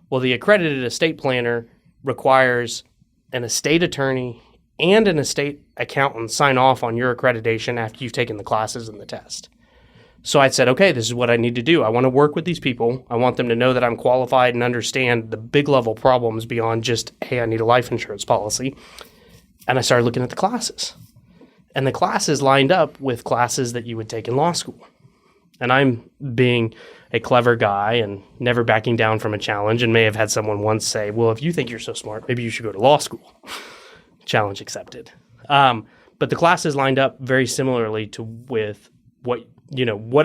Well, the accredited estate planner requires an estate attorney and an estate accountant sign off on your accreditation after you've taken the classes and the test. So I said, okay, this is what I need to do. I want to work with these people. I want them to know that I'm qualified and understand the big level problems beyond just, hey, I need a life insurance policy. And I started looking at the classes. And the classes lined up with classes that you would take in law school. And I'm being a clever guy and never backing down from a challenge, and may have had someone once say, well, if you think you're so smart, maybe you should go to law school. Challenge accepted. But the classes lined up very similarly to with what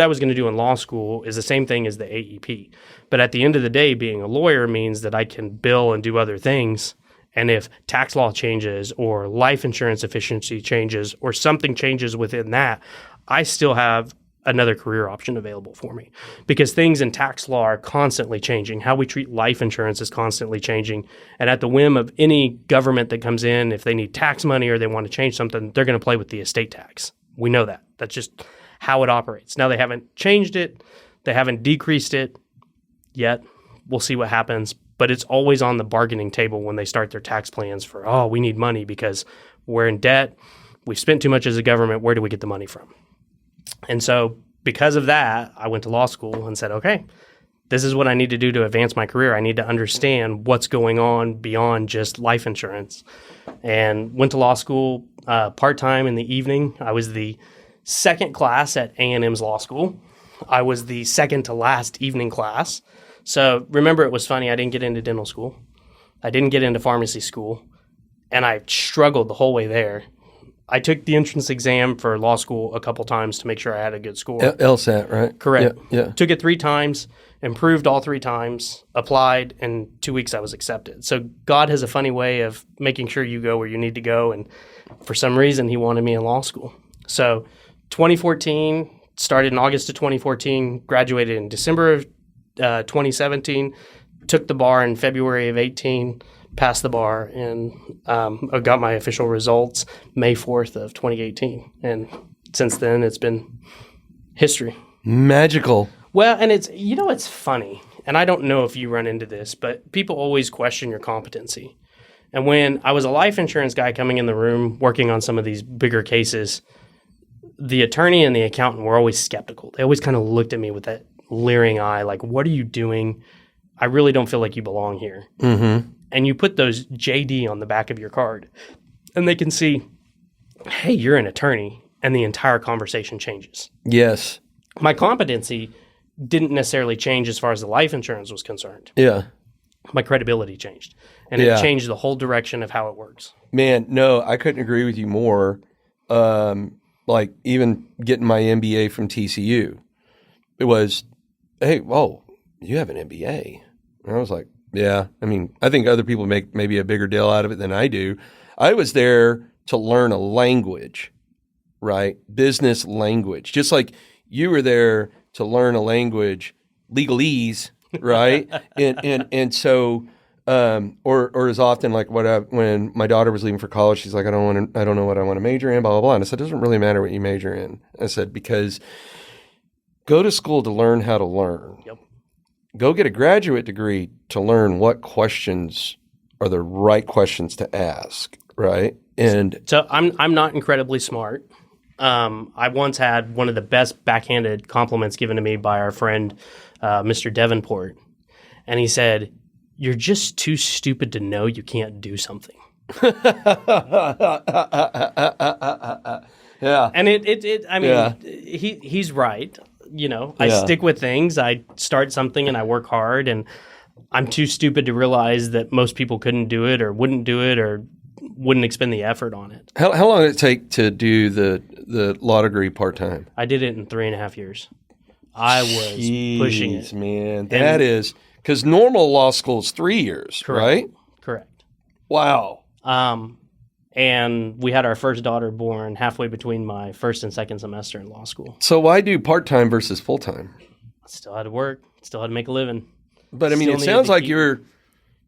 I was going to do in law school is the same thing as the AEP. But at the end of the day, being a lawyer means that I can bill and do other things. And if tax law changes or life insurance efficiency changes or something changes within that, I still have another career option available for me, because things in tax law are constantly changing. How we treat life insurance is constantly changing. And at the whim of any government that comes in, if they need tax money or they want to change something, they're going to play with the estate tax. We know that. That's just how it operates. Now, they haven't changed it. They haven't decreased it yet. We'll see what happens. but it's always on the bargaining table when they start their tax plans for, oh, we need money because we're in debt. We've spent too much as a government. Where do we get the money from? And so because of that, I went to law school and said, okay, this is what I need to do to advance my career. I need to understand what's going on beyond just life insurance. And went to law school part-time in the evening. I was the second class at A&M's law school. I was the second to last evening class. So remember, it was funny. I didn't get into dental school. I didn't get into pharmacy school. And I struggled the whole way there. I took the entrance exam for law school a couple times to make sure I had a good score. LSAT, right? Correct. Yeah. Took it 3 times, improved all 3 times, applied, and 2 weeks I was accepted. So God has a funny way of making sure you go where you need to go. And for some reason, he wanted me in law school. So 2014, started in August of 2014, graduated in December of 2017, took the bar in February of 18, passed the bar, and I got my official results May 4th of 2018. And since then, it's been history. Magical. Well, and it's funny, and I don't know if you run into this, but people always question your competency. And when I was a life insurance guy coming in the room working on some of these bigger cases, the attorney and the accountant were always skeptical. They always kind of looked at me with that leering eye, like, what are you doing? I really don't feel like you belong here. Mm-hmm. And you put those JD on the back of your card, and they can see, hey, you're an attorney, and the entire conversation changes. Yes. My competency didn't necessarily change as far as the life insurance was concerned. Yeah. My credibility changed, and it changed the whole direction of how it works. Man, no, I couldn't agree with you more. Like even getting my MBA from TCU, it was, hey, whoa, you have an MBA. And I was like, yeah. I mean, I think other people make maybe a bigger deal out of it than I do. I was there to learn a language, right? Business language. Just like you were there to learn a language, legalese, right? and so, or as often like when my daughter was leaving for college, she's like, I don't know what I want to major in, blah, blah, blah. And I said, it doesn't really matter what you major in. I said, because go to school to learn how to learn. Yep. Go get a graduate degree to learn what questions are the right questions to ask, right? And so I'm not incredibly smart. I once had one of the best backhanded compliments given to me by our friend, Mr. Davenport. And he said, you're just too stupid to know you can't do something. Yeah. And he's right. I stick with things. I start something and I work hard, and I'm too stupid to realize that most people couldn't do it or wouldn't do it or wouldn't expend the effort on it. How long did it take to do the law degree part-time? I did it in 3.5 years. I was pushing it. Man, that is because normal law school is 3 years, right? Correct. Wow. And we had our first daughter born halfway between my first and second semester in law school. So why do part-time versus full-time? I still had to work, still had to make a living. But I mean, it sounds like you're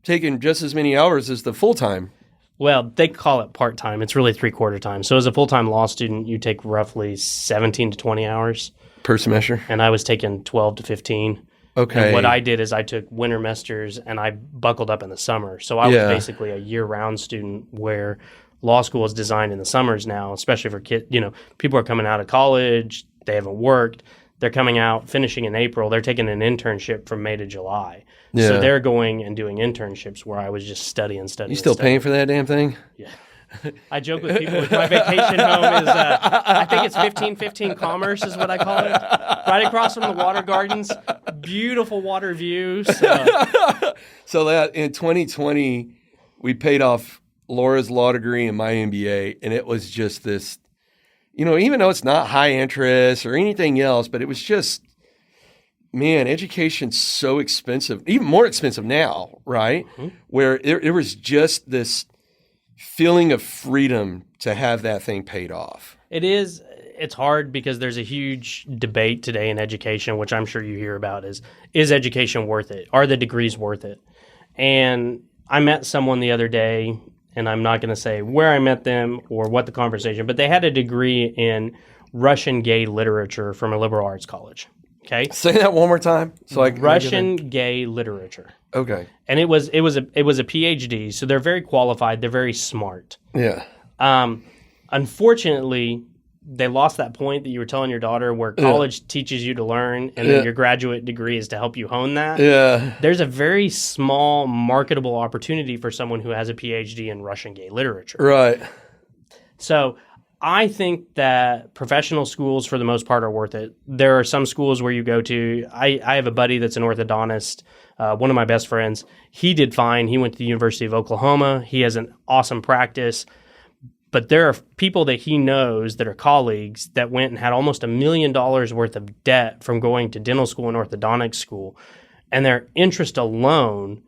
taking just as many hours as the full-time. Well, they call it part-time. It's really 3/4 time. So as a full-time law student, you take roughly 17 to 20 hours. Per semester? And I was taking 12 to 15. Okay. And what I did is I took winter semesters and I buckled up in the summer. So I was basically a year-round student, where law school is designed in the summers now, especially for kids. People are coming out of college. They haven't worked. They're coming out, finishing in April. They're taking an internship from May to July. Yeah. So they're going and doing internships where I was just studying. You still paying for that damn thing? Yeah. I joke with people with my vacation home is, I think it's 1515 Commerce is what I call it. Right across from the water gardens. Beautiful water view. So that in 2020, we paid off Laura's law degree and my MBA, and it was just this, even though it's not high interest or anything else, but it was just, man, education's so expensive, even more expensive now, right? Mm-hmm. Where it was just this feeling of freedom to have that thing paid off. It is. It's hard because there's a huge debate today in education, which I'm sure you hear about, is education worth it? Are the degrees worth it? And I met someone the other day, and I'm not going to say where I met them or what the conversation, but they had a degree in Russian gay literature from a liberal arts college. Okay. Say that one more time. So I Russian gay literature. Okay. And it was a PhD, so they're very qualified. They're very smart. Yeah. Unfortunately, they lost that point that you were telling your daughter where college teaches you to learn and then your graduate degree is to help you hone that. Yeah. There's a very small marketable opportunity for someone who has a PhD in Russian gay literature. Right. So I think that professional schools, for the most part, are worth it. There are some schools where you go to. I have a buddy that's an orthodontist, one of my best friends. He did fine. He went to the University of Oklahoma. He has an awesome practice. But there are people that he knows that are colleagues that went and had almost $1 million worth of debt from going to dental school and orthodontic school. And their interest alone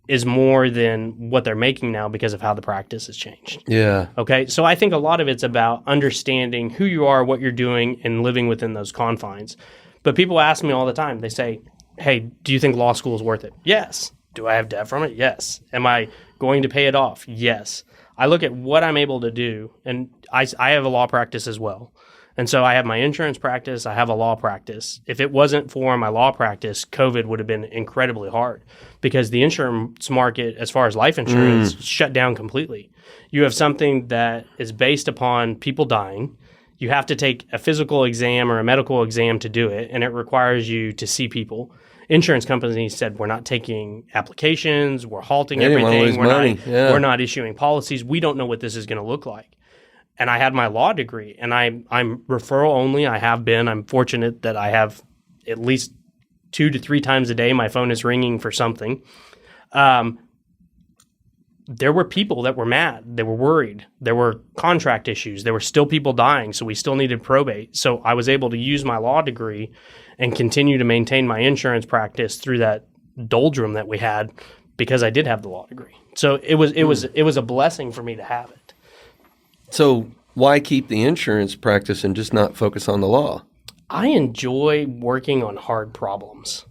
is more than what they're making now because of how the practice has changed. Yeah. Okay. So I think a lot of it's about understanding who you are, what you're doing, and living within those confines. But people ask me all the time, they say, hey, do you think law school is worth it? Yes. Do I have debt from it? Yes. Am I going to pay it off? Yes. I look at what I'm able to do, and I have a law practice as well. And so I have my insurance practice, I have a law practice. If it wasn't for my law practice, COVID would have been incredibly hard because the insurance market, as far as life insurance, shut down completely. You have something that is based upon people dying. You have to take a physical exam or a medical exam to do it, and it requires you to see people. Insurance companies said, we're not taking applications, we're halting everything, we're not issuing policies. We don't know what this is going to look like. And I had my law degree, and I'm referral only. I have been. I'm fortunate that I have at least 2 to 3 times a day my phone is ringing for something. There were people that were mad. They were worried. There were contract issues. There were still people dying, so we still needed probate. So I was able to use my law degree and continue to maintain my insurance practice through that doldrum that we had because I did have the law degree. So it was a blessing for me to have it. So why keep the insurance practice and just not focus on the law? I enjoy working on hard problems.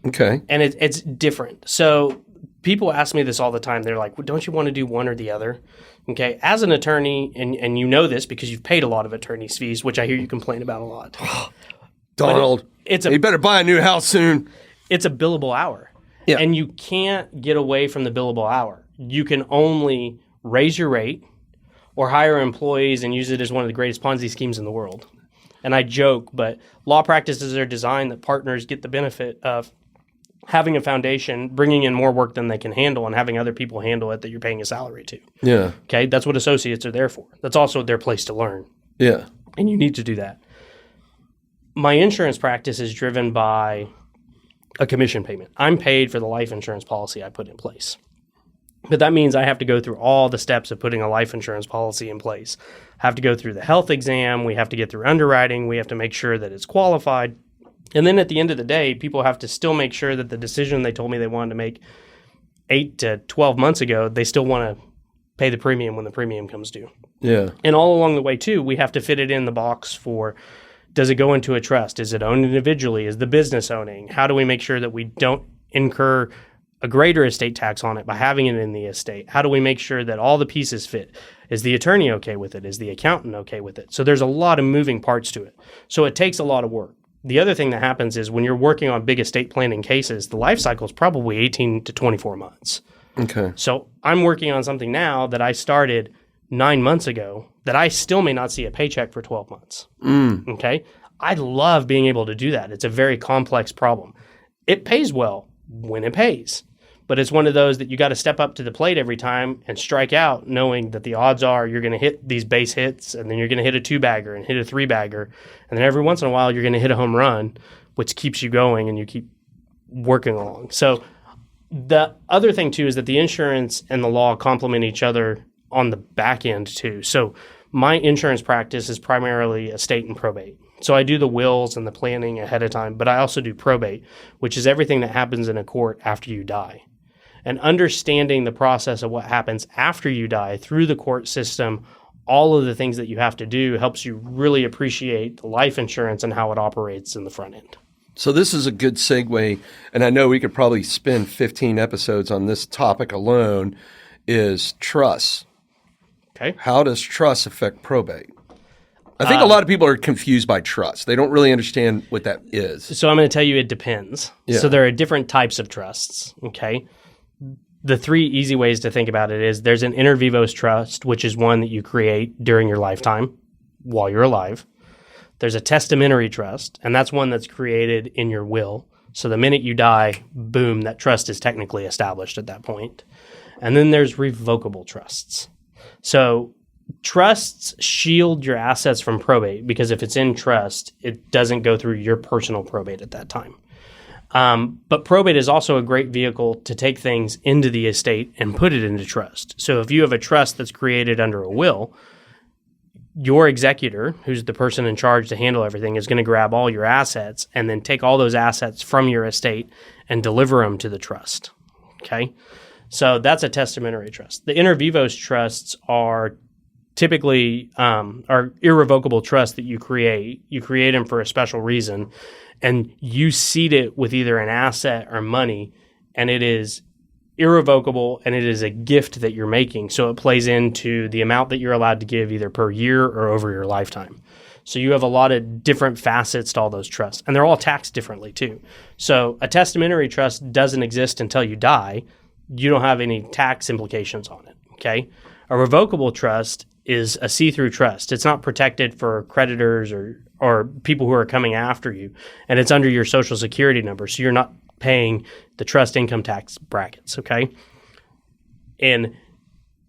Okay. And it's different. So people ask me this all the time. They're like, well, don't you want to do one or the other? Okay. As an attorney, and you know this because you've paid a lot of attorney's fees, which I hear you complain about a lot. Donald, you better buy a new house soon. It's a billable hour. Yeah. And you can't get away from the billable hour. You can only raise your rate or hire employees and use it as one of the greatest Ponzi schemes in the world. And I joke, but law practices are designed that partners get the benefit of having a foundation, bringing in more work than they can handle, and having other people handle it that you're paying a salary to. Yeah. Okay? That's what associates are there for. That's also their place to learn. Yeah. And you need to do that. My insurance practice is driven by a commission payment. I'm paid for the life insurance policy I put in place. But that means I have to go through all the steps of putting a life insurance policy in place. I have to go through the health exam. We have to get through underwriting. We have to make sure that it's qualified. And then at the end of the day, people have to still make sure that the decision they told me they wanted to make 8 to 12 months ago, they still want to pay the premium when the premium comes due. Yeah. And all along the way, too, we have to fit it in the box for, does it go into a trust? Is it owned individually? Is the business owning? How do we make sure that we don't incur a greater estate tax on it by having it in the estate? How do we make sure that all the pieces fit? Is the attorney okay with it? Is the accountant okay with it? So there's a lot of moving parts to it. So it takes a lot of work. The other thing that happens is when you're working on big estate planning cases, the life cycle is probably 18 to 24 months. Okay. So I'm working on something now that I started 9 months ago that I still may not see a paycheck for 12 months. Okay. I love being able to do that. It's a very complex problem. It pays well when it pays. But it's one of those that you got to step up to the plate every time and strike out, knowing that the odds are you're going to hit these base hits, and then you're going to hit a 2-bagger and hit a 3-bagger. And then every once in a while, you're going to hit a home run, which keeps you going and you keep working along. So the other thing, too, is that the insurance and the law complement each other on the back end, too. So my insurance practice is primarily estate and probate. So I do the wills and the planning ahead of time, but I also do probate, which is everything that happens in a court after you die. And understanding the process of what happens after you die through the court system, all of the things that you have to do helps you really appreciate the life insurance and how it operates in the front end. So this is a good segue, and I know we could probably spend 15 episodes on this topic alone, is trust. Okay. How does trust affect probate? I think a lot of people are confused by trust. They don't really understand what that is. So I'm going to tell you it depends. Yeah. So there are different types of trusts, okay? The three easy ways to think about it is there's an inter vivos trust, which is one that you create during your lifetime while you're alive. There's a testamentary trust, and that's one that's created in your will. So the minute you die, boom, that trust is technically established at that point. And then there's revocable trusts. So trusts shield your assets from probate because if it's in trust, it doesn't go through your personal probate at that time. But probate is also a great vehicle to take things into the estate and put it into trust. So if you have a trust that's created under a will, your executor, who's the person in charge to handle everything, is going to grab all your assets and then take all those assets from your estate and deliver them to the trust. Okay? So that's a testamentary trust. The inter vivos trusts are typically are irrevocable trusts that you create. You create them for a special reason, and you seed it with either an asset or money, and it is irrevocable, and it is a gift that you're making. So it plays into the amount that you're allowed to give either per year or over your lifetime. So you have a lot of different facets to all those trusts, and they're all taxed differently too. So a testamentary trust doesn't exist until you die. You don't have any tax implications on it, okay? A revocable trust is a see-through trust. It's not protected for creditors or people who are coming after you, and it's under your Social Security number, so you're not paying the trust income tax brackets, okay? An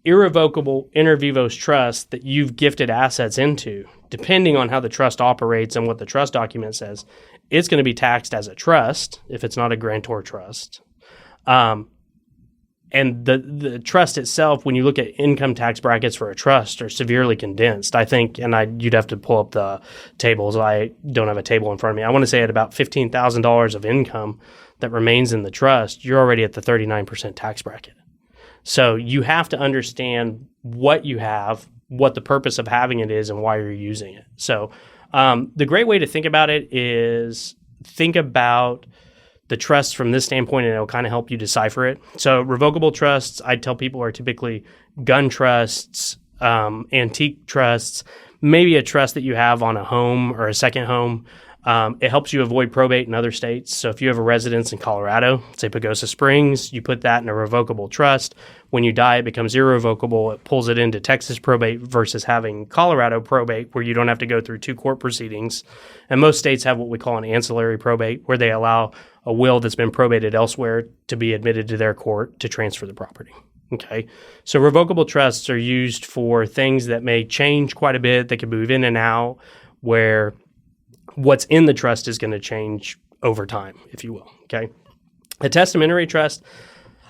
irrevocable inter vivos trust that you've gifted assets into, depending on how the trust operates and what the trust document says, it's going to be taxed as a trust if it's not a grantor trust. And the trust itself, when you look at income tax brackets for a trust, are severely condensed. I think, and you'd have to pull up the tables. I don't have a table in front of me. I want to say at about $15,000 of income that remains in the trust, you're already at the 39% tax bracket. So you have to understand what you have, what the purpose of having it is, and why you're using it. So the great way to think about it is think about the trusts from this standpoint, and it'll kind of help you decipher it. So revocable trusts, I tell people, are typically gun trusts, antique trusts, maybe a trust that you have on a home or a second home. It helps you avoid probate in other states. So if you have a residence in Colorado, say Pagosa Springs, you put that in a revocable trust. When you die, it becomes irrevocable. It pulls it into Texas probate versus having Colorado probate, where you don't have to go through two court proceedings. And most states have what we call an ancillary probate, where they allow a will that's been probated elsewhere to be admitted to their court to transfer the property. Okay, so revocable trusts are used for things that may change quite a bit. They can move in and out, where what's in the trust is going to change over time, if you will. Okay, a testamentary trust,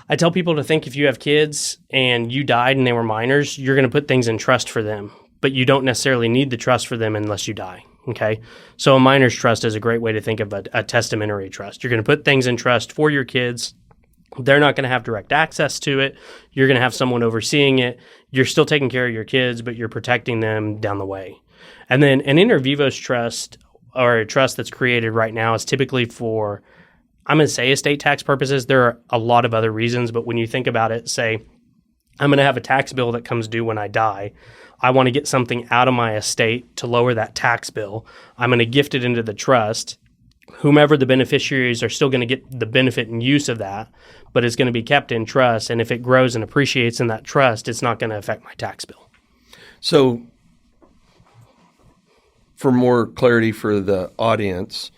I tell people to think if you have kids and you died and they were minors, you're going to put things in trust for them, but you don't necessarily need the trust for them unless you die. Okay, so a minor's trust is a great way to think of a testamentary trust. You're going to put things in trust for your kids. They're not going to have direct access to it. You're going to have someone overseeing it. You're still taking care of your kids, but you're protecting them down the way. And then an inter vivos trust, or a trust that's created right now, is typically for, I'm going to say, estate tax purposes. There are a lot of other reasons, but when you think about it, say, I'm going to have a tax bill that comes due when I die. I want to get something out of my estate to lower that tax bill. I'm going to gift it into the trust. Whomever the beneficiaries are still going to get the benefit and use of that, but it's going to be kept in trust. And if it grows and appreciates in that trust, it's not going to affect my tax bill. So for more clarity for the audience,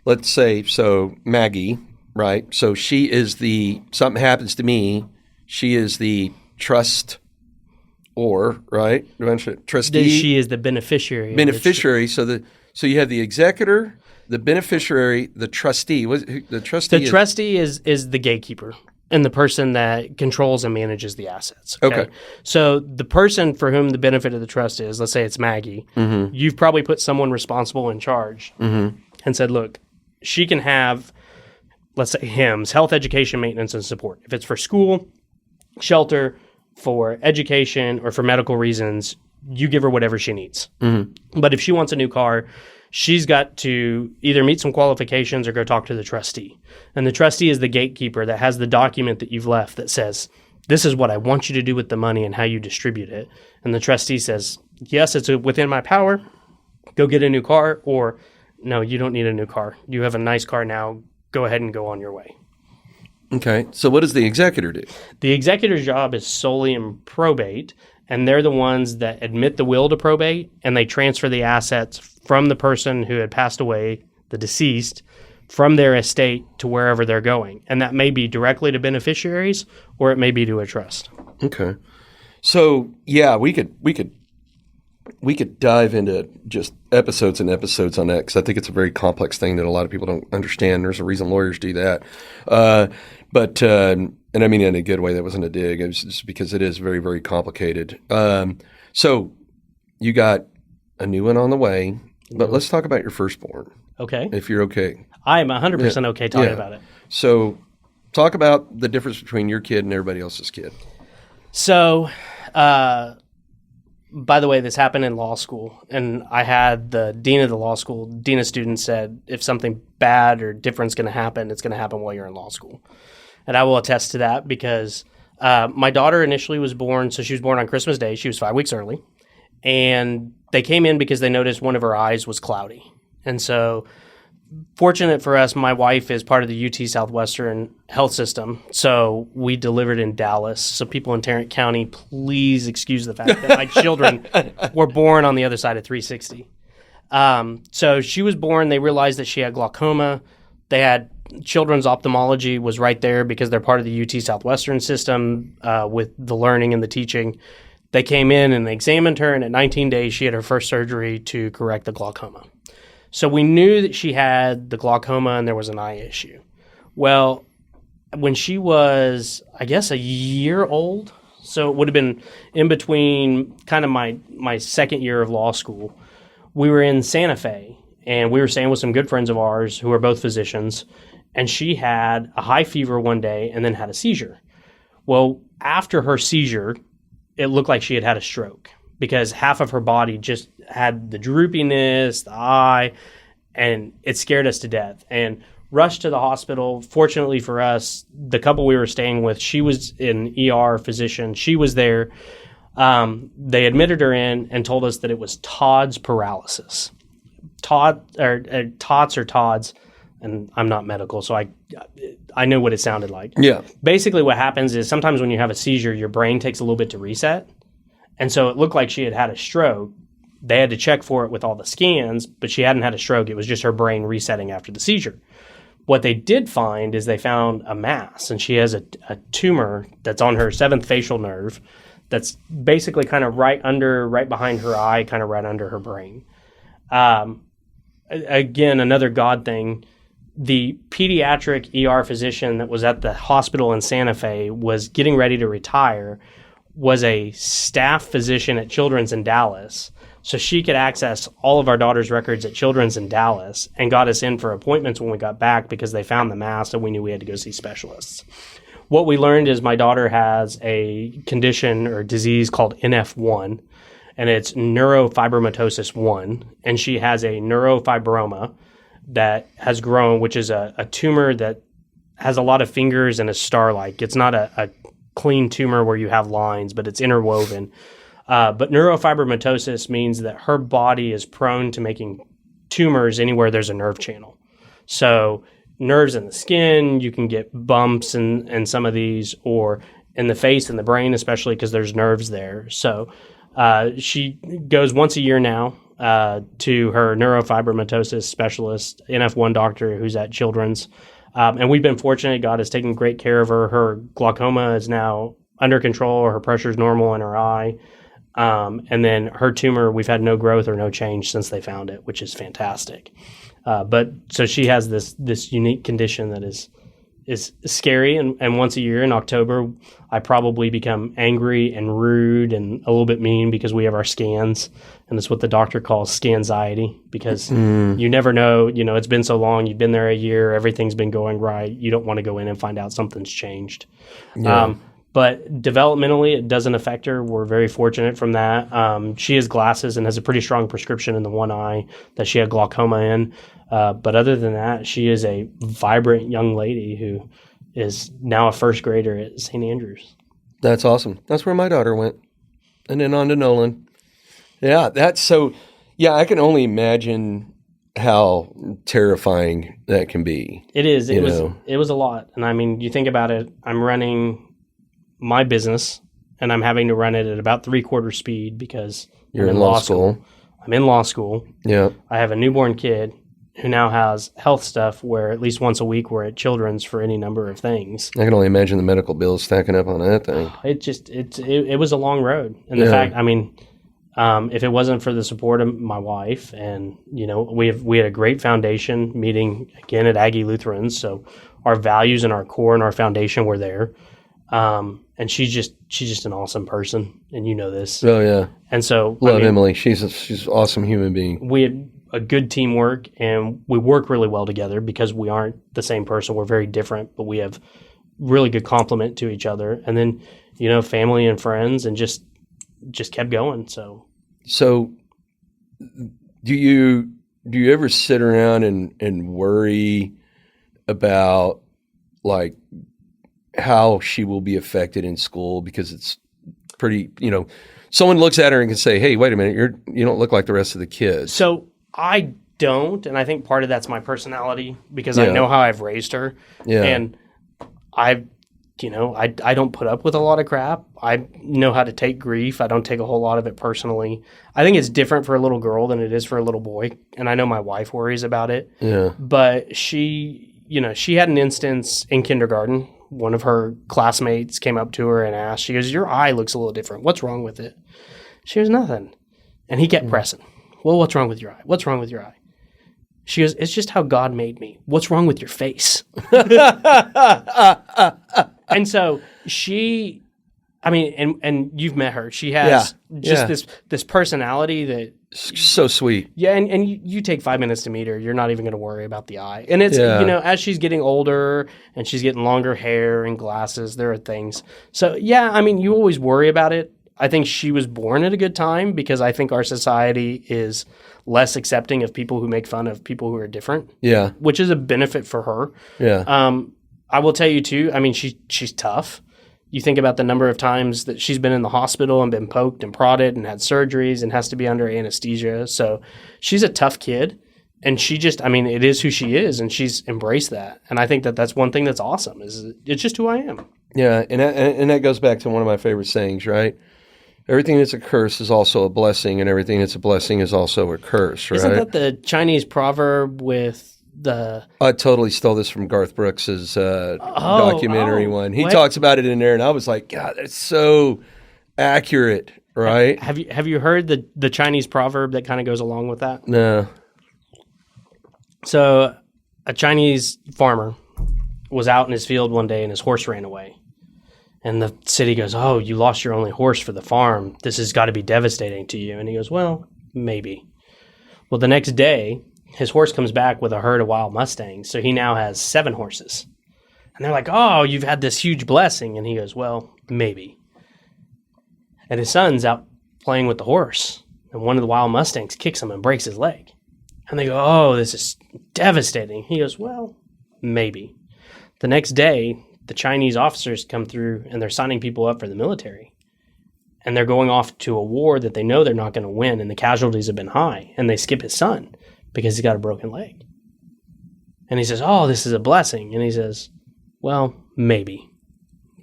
let's say, so Maggie, right? So she is something happens to me, she is the trust right? Trustee. She is the beneficiary. Beneficiary. So you have the executor, the beneficiary, the trustee. The trustee is the gatekeeper and the person that controls and manages the assets. Okay. So the person for whom the benefit of the trust is, let's say it's Maggie, you've probably put someone responsible in charge and said, look, she can have, let's say, HIMSS, health, education, maintenance, and support. If it's for school, shelter, for education, or for medical reasons, you give her whatever she needs. But if she wants a new car, she's got to either meet some qualifications or go talk to the trustee. And the trustee is the gatekeeper that has the document that you've left that says, this is what I want you to do with the money and how you distribute it. And the trustee says, yes, it's within my power. go get a new car, or no, you don't need a new car. You have a nice car now. Go ahead and go on your way. Okay. So what does the executor do? The executor's job is solely in probate, and they're the ones that admit the will to probate, and they transfer the assets from the person who had passed away, the deceased, from their estate to wherever they're going. And that may be directly to beneficiaries, or it may be to a trust. Okay. So yeah, we could dive into just episodes and episodes on that, because I think it's a very complex thing that a lot of people don't understand. There's a reason lawyers do that. And I mean in a good way, that wasn't a dig. It was just because it is very, very complicated. So you got a new one on the way, but let's talk about your firstborn. Okay. If you're okay. I am 100% okay talking about it. So talk about the difference between your kid and everybody else's kid. So, by the way, this happened in law school, and I had the dean of the law school, dean of students said, if something bad or different is going to happen, it's going to happen while you're in law school. And I will attest to that because my daughter initially was born, so she was born on Christmas Day. She was 5 weeks early. And they came in because they noticed one of her eyes was cloudy. And so fortunate for us, my wife is part of the UT Southwestern health system. So we delivered in Dallas. So people in Tarrant County, please excuse the fact that my children were born on the other side of 360. So she was born. They realized that she had glaucoma. They had children's ophthalmology was right there because they're part of the UT Southwestern system with the learning and the teaching. They came in and examined her, and at 19 days, she had her first surgery to correct the glaucoma. So we knew that she had the glaucoma and there was an eye issue. Well, when she was, I guess, a year old, so it would have been in between kind of my second year of law school, we were in Santa Fe, and we were staying with some good friends of ours who are both physicians, and she had a high fever one day and then had a seizure. Well, after her seizure, it looked like she had had a stroke because half of her body just had the droopiness, the eye, and it scared us to death. And rushed to the hospital. Fortunately for us, the couple we were staying with, she was an ER physician. She was there. They admitted her in and told us that it was Todd's paralysis. Tots or Todd's, and I'm not medical, so I know what it sounded like. Yeah. Basically what happens is sometimes when you have a seizure, your brain takes a little bit to reset. And so it looked like she had had a stroke. They had to check for it with all the scans, but she hadn't had a stroke. It was just her brain resetting after the seizure. What they did find is they found a mass, and she has a tumor that's on her seventh facial nerve that's basically kind of right behind her eye, kind of right under her brain. Again, another God thing. The pediatric ER physician that was at the hospital in Santa Fe was getting ready to retire, was a staff physician at Children's in Dallas. So she could access all of our daughter's records at Children's in Dallas and got us in for appointments when we got back because they found the mass and we knew we had to go see specialists. What we learned is my daughter has a condition or disease called NF1, and it's neurofibromatosis 1, and she has a neurofibroma that has grown, which is a tumor that has a lot of fingers and is star-like. It's not a clean tumor where you have lines, but it's interwoven. But neurofibromatosis means that her body is prone to making tumors anywhere there's a nerve channel. So nerves in the skin, you can get bumps in some of these, or in the face and the brain, especially because there's nerves there. So she goes once a year now to her neurofibromatosis specialist, NF1 doctor who's at Children's. And we've been fortunate. God has taken great care of her. Her glaucoma is now under control. Her pressure's normal in her eye. And then her tumor, we've had no growth or no change since they found it, which is fantastic. But so she has this unique condition that is scary. And once a year in October, I probably become angry and rude and a little bit mean because we have our scans. And it's what the doctor calls scanxiety, because you never know, it's been so long. You've been there a year. Everything's been going right. You don't want to go in and find out something's changed. Yeah. But developmentally, it doesn't affect her. We're very fortunate from that. She has glasses and has a pretty strong prescription in the one eye that she had glaucoma in. But other than that, she is a vibrant young lady who is now a first grader at St. Andrews. That's awesome. That's where my daughter went. And then on to Nolan. Yeah, that's so Yeah, I can only imagine how terrifying that can be. It is. It was a lot. And I mean, you think about it, I'm running my business and I'm having to run it at about 3/4 speed because You're in law school. I'm in law school. Yeah. I have a newborn kid who now has health stuff where at least once a week we're at Children's for any number of things. I can only imagine the medical bills stacking up on that thing. It was a long road. And the fact, I mean, if it wasn't for the support of my wife and, you know, we had a great foundation meeting again at Aggie Lutherans. So our values and our core and our foundation were there. And she's just an awesome person, and you know this. Oh yeah. And so love Emily. She's an awesome human being. We had a good teamwork, and we work really well together because we aren't the same person. We're very different, but we have really good complement to each other. And then, you know, family and friends, and just kept going. So do you ever sit around and worry about like how she will be affected in school? Because it's pretty, you know, someone looks at her and can say, hey, wait a minute, you don't look like the rest of the kids. So I don't, and I think part of that's my personality because I know how I've raised her. Yeah. And I don't put up with a lot of crap. I know how to take grief. I don't take a whole lot of it personally. I think it's different for a little girl than it is for a little boy. And I know my wife worries about it. Yeah. But she had an instance in kindergarten. One of her classmates came up to her and asked, she goes, your eye looks a little different. What's wrong with it? She goes, nothing. And he kept pressing. Well, what's wrong with your eye? What's wrong with your eye? She goes, it's just how God made me. What's wrong with your face? And so and you've met her. She has this personality that so sweet. Yeah, and you take 5 minutes to meet her, you're not even going to worry about the eye. And it's, you know, as she's getting older and she's getting longer hair and glasses, there are things. So, yeah, I mean, you always worry about it. I think she was born at a good time because I think our society is less accepting of people who make fun of people who are different. Yeah. Which is a benefit for her. Yeah. I will tell you, too, I mean, she's tough. You think about the number of times that she's been in the hospital and been poked and prodded and had surgeries and has to be under anesthesia. So she's a tough kid, and it is who she is, and she's embraced that. And I think that that's one thing that's awesome is it's just who I am. Yeah, and that goes back to one of my favorite sayings, right? Everything that's a curse is also a blessing, and everything that's a blessing is also a curse, right? Isn't that the Chinese proverb with I totally stole this from Garth Brooks's documentary one. He talks about it in there, and I was like, God, that's so accurate, right? Have you heard the Chinese proverb that kind of goes along with that? No. So a Chinese farmer was out in his field one day, and his horse ran away. And the city goes, oh, you lost your only horse for the farm. This has got to be devastating to you. And he goes, well, maybe. Well, the next day, his horse comes back with a herd of wild mustangs. So he now has 7 horses. And they're like, oh, you've had this huge blessing. And he goes, well, maybe. And his son's out playing with the horse. And one of the wild mustangs kicks him and breaks his leg. And they go, oh, this is devastating. He goes, well, maybe. The next day, the Chinese officers come through and they're signing people up for the military. And they're going off to a war that they know they're not going to win. And the casualties have been high. And they skip his son because he's got a broken leg. And he says, oh, this is a blessing. And he says, well, maybe.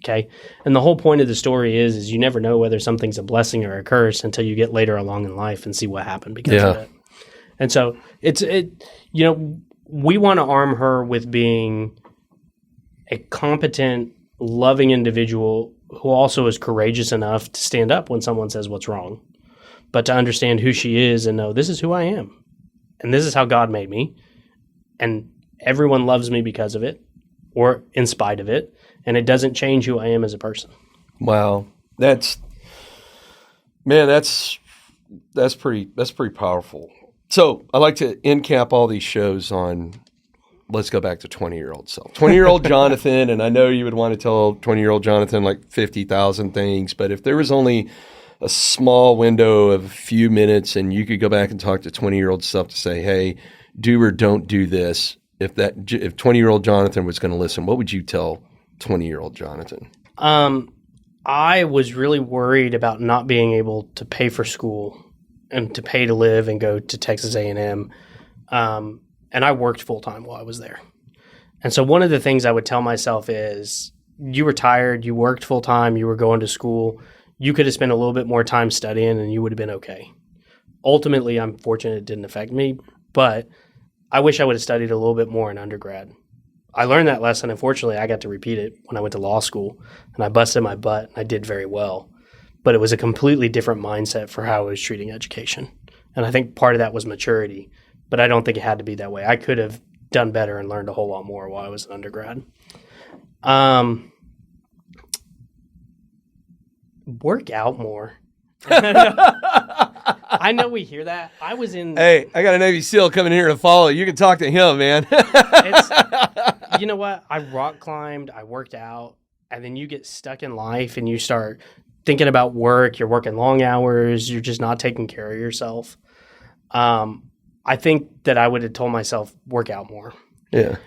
Okay. And the whole point of the story is you never know whether something's a blessing or a curse until you get later along in life and see what happened because of it. And so we want to arm her with being a competent, loving individual who also is courageous enough to stand up when someone says what's wrong, but to understand who she is and know this is who I am. And this is how God made me. And everyone loves me because of it or in spite of it. And it doesn't change who I am as a person. Wow. That's pretty powerful. So I like to end cap all these shows on, let's go back to 20-year-old self. 20-year-old Jonathan, and I know you would want to tell 20-year-old Jonathan like 50,000 things, but if there was only a small window of a few minutes and you could go back and talk to 20-year-old self to say, hey, do or don't do this. If 20-year-old Jonathan was going to listen, what would you tell 20-year-old Jonathan? I was really worried about not being able to pay for school and to pay to live and go to Texas A&M. And I worked full time while I was there. And so one of the things I would tell myself is, you were tired, you worked full time, you were going to school, you could have spent a little bit more time studying and you would have been okay. Ultimately, I'm fortunate it didn't affect me, but I wish I would have studied a little bit more in undergrad. I learned that lesson. Unfortunately, I got to repeat it when I went to law school, and I busted my butt and I did very well. But it was a completely different mindset for how I was treating education. And I think part of that was maturity, but I don't think it had to be that way. I could have done better and learned a whole lot more while I was an undergrad. Work out more. I know we hear that. I was in. Hey, I got a Navy SEAL coming here to follow. You can talk to him, man. You know what? I rock climbed, I worked out, and then you get stuck in life and you start thinking about work. You're working long hours. You're just not taking care of yourself. I think that I would have told myself, work out more. Yeah.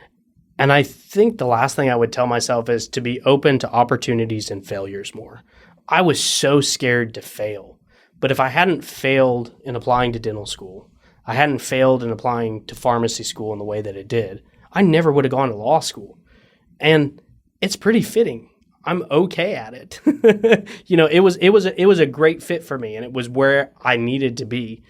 And I think the last thing I would tell myself is to be open to opportunities and failures more. I was so scared to fail. But if I hadn't failed in applying to dental school, I hadn't failed in applying to pharmacy school in the way that it did, I never would have gone to law school. And it's pretty fitting. I'm okay at it. It was a great fit for me, and it was where I needed to be.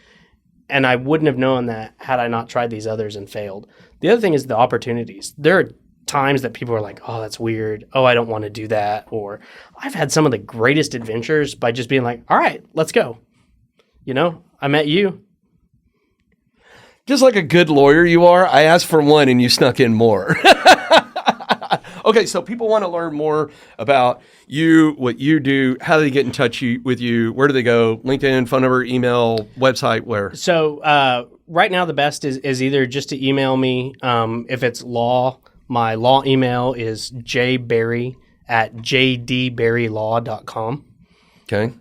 And I wouldn't have known that had I not tried these others and failed. The other thing is the opportunities. There are times that people are like, oh, that's weird. Oh, I don't want to do that. Or I've had some of the greatest adventures by just being like, all right, let's go. I met you. Just like a good lawyer you are, I asked for one and you snuck in more. Okay, so people want to learn more about you, what you do. How do they get in touch with you? Where do they go? LinkedIn, phone number, email, website, where? So right now the best is either just to email me. If it's law, my law email is jbarry@jdbarrylaw.com.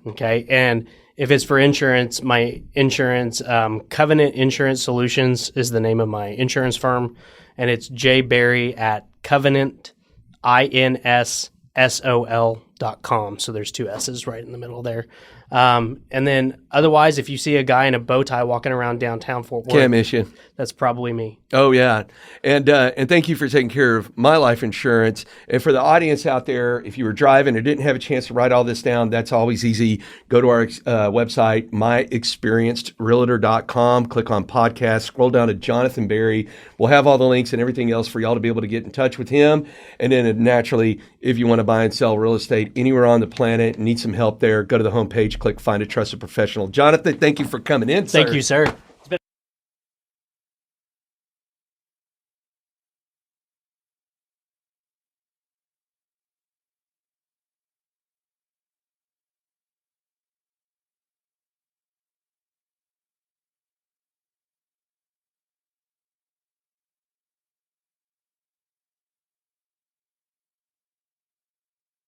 Okay. And if it's for insurance, my insurance, Covenant Insurance Solutions is the name of my insurance firm. And it's jbarry@covenantsol.com. So there's two S's right in the middle there. And then otherwise, if you see a guy in a bow tie walking around downtown Fort Worth, Can't miss you. That's probably me. Oh, yeah. And thank you for taking care of my life insurance. And for the audience out there, if you were driving or didn't have a chance to write all this down, that's always easy. Go to our website, myexperiencedrealtor.com, click on podcast, scroll down to Jonathan Barry. We'll have all the links and everything else for y'all to be able to get in touch with him. And then naturally, if you want to buy and sell real estate anywhere on the planet, need some help there, go to the homepage, click Find a Trusted Professional. Jonathan, thank you for coming in, sir. Thank you, sir.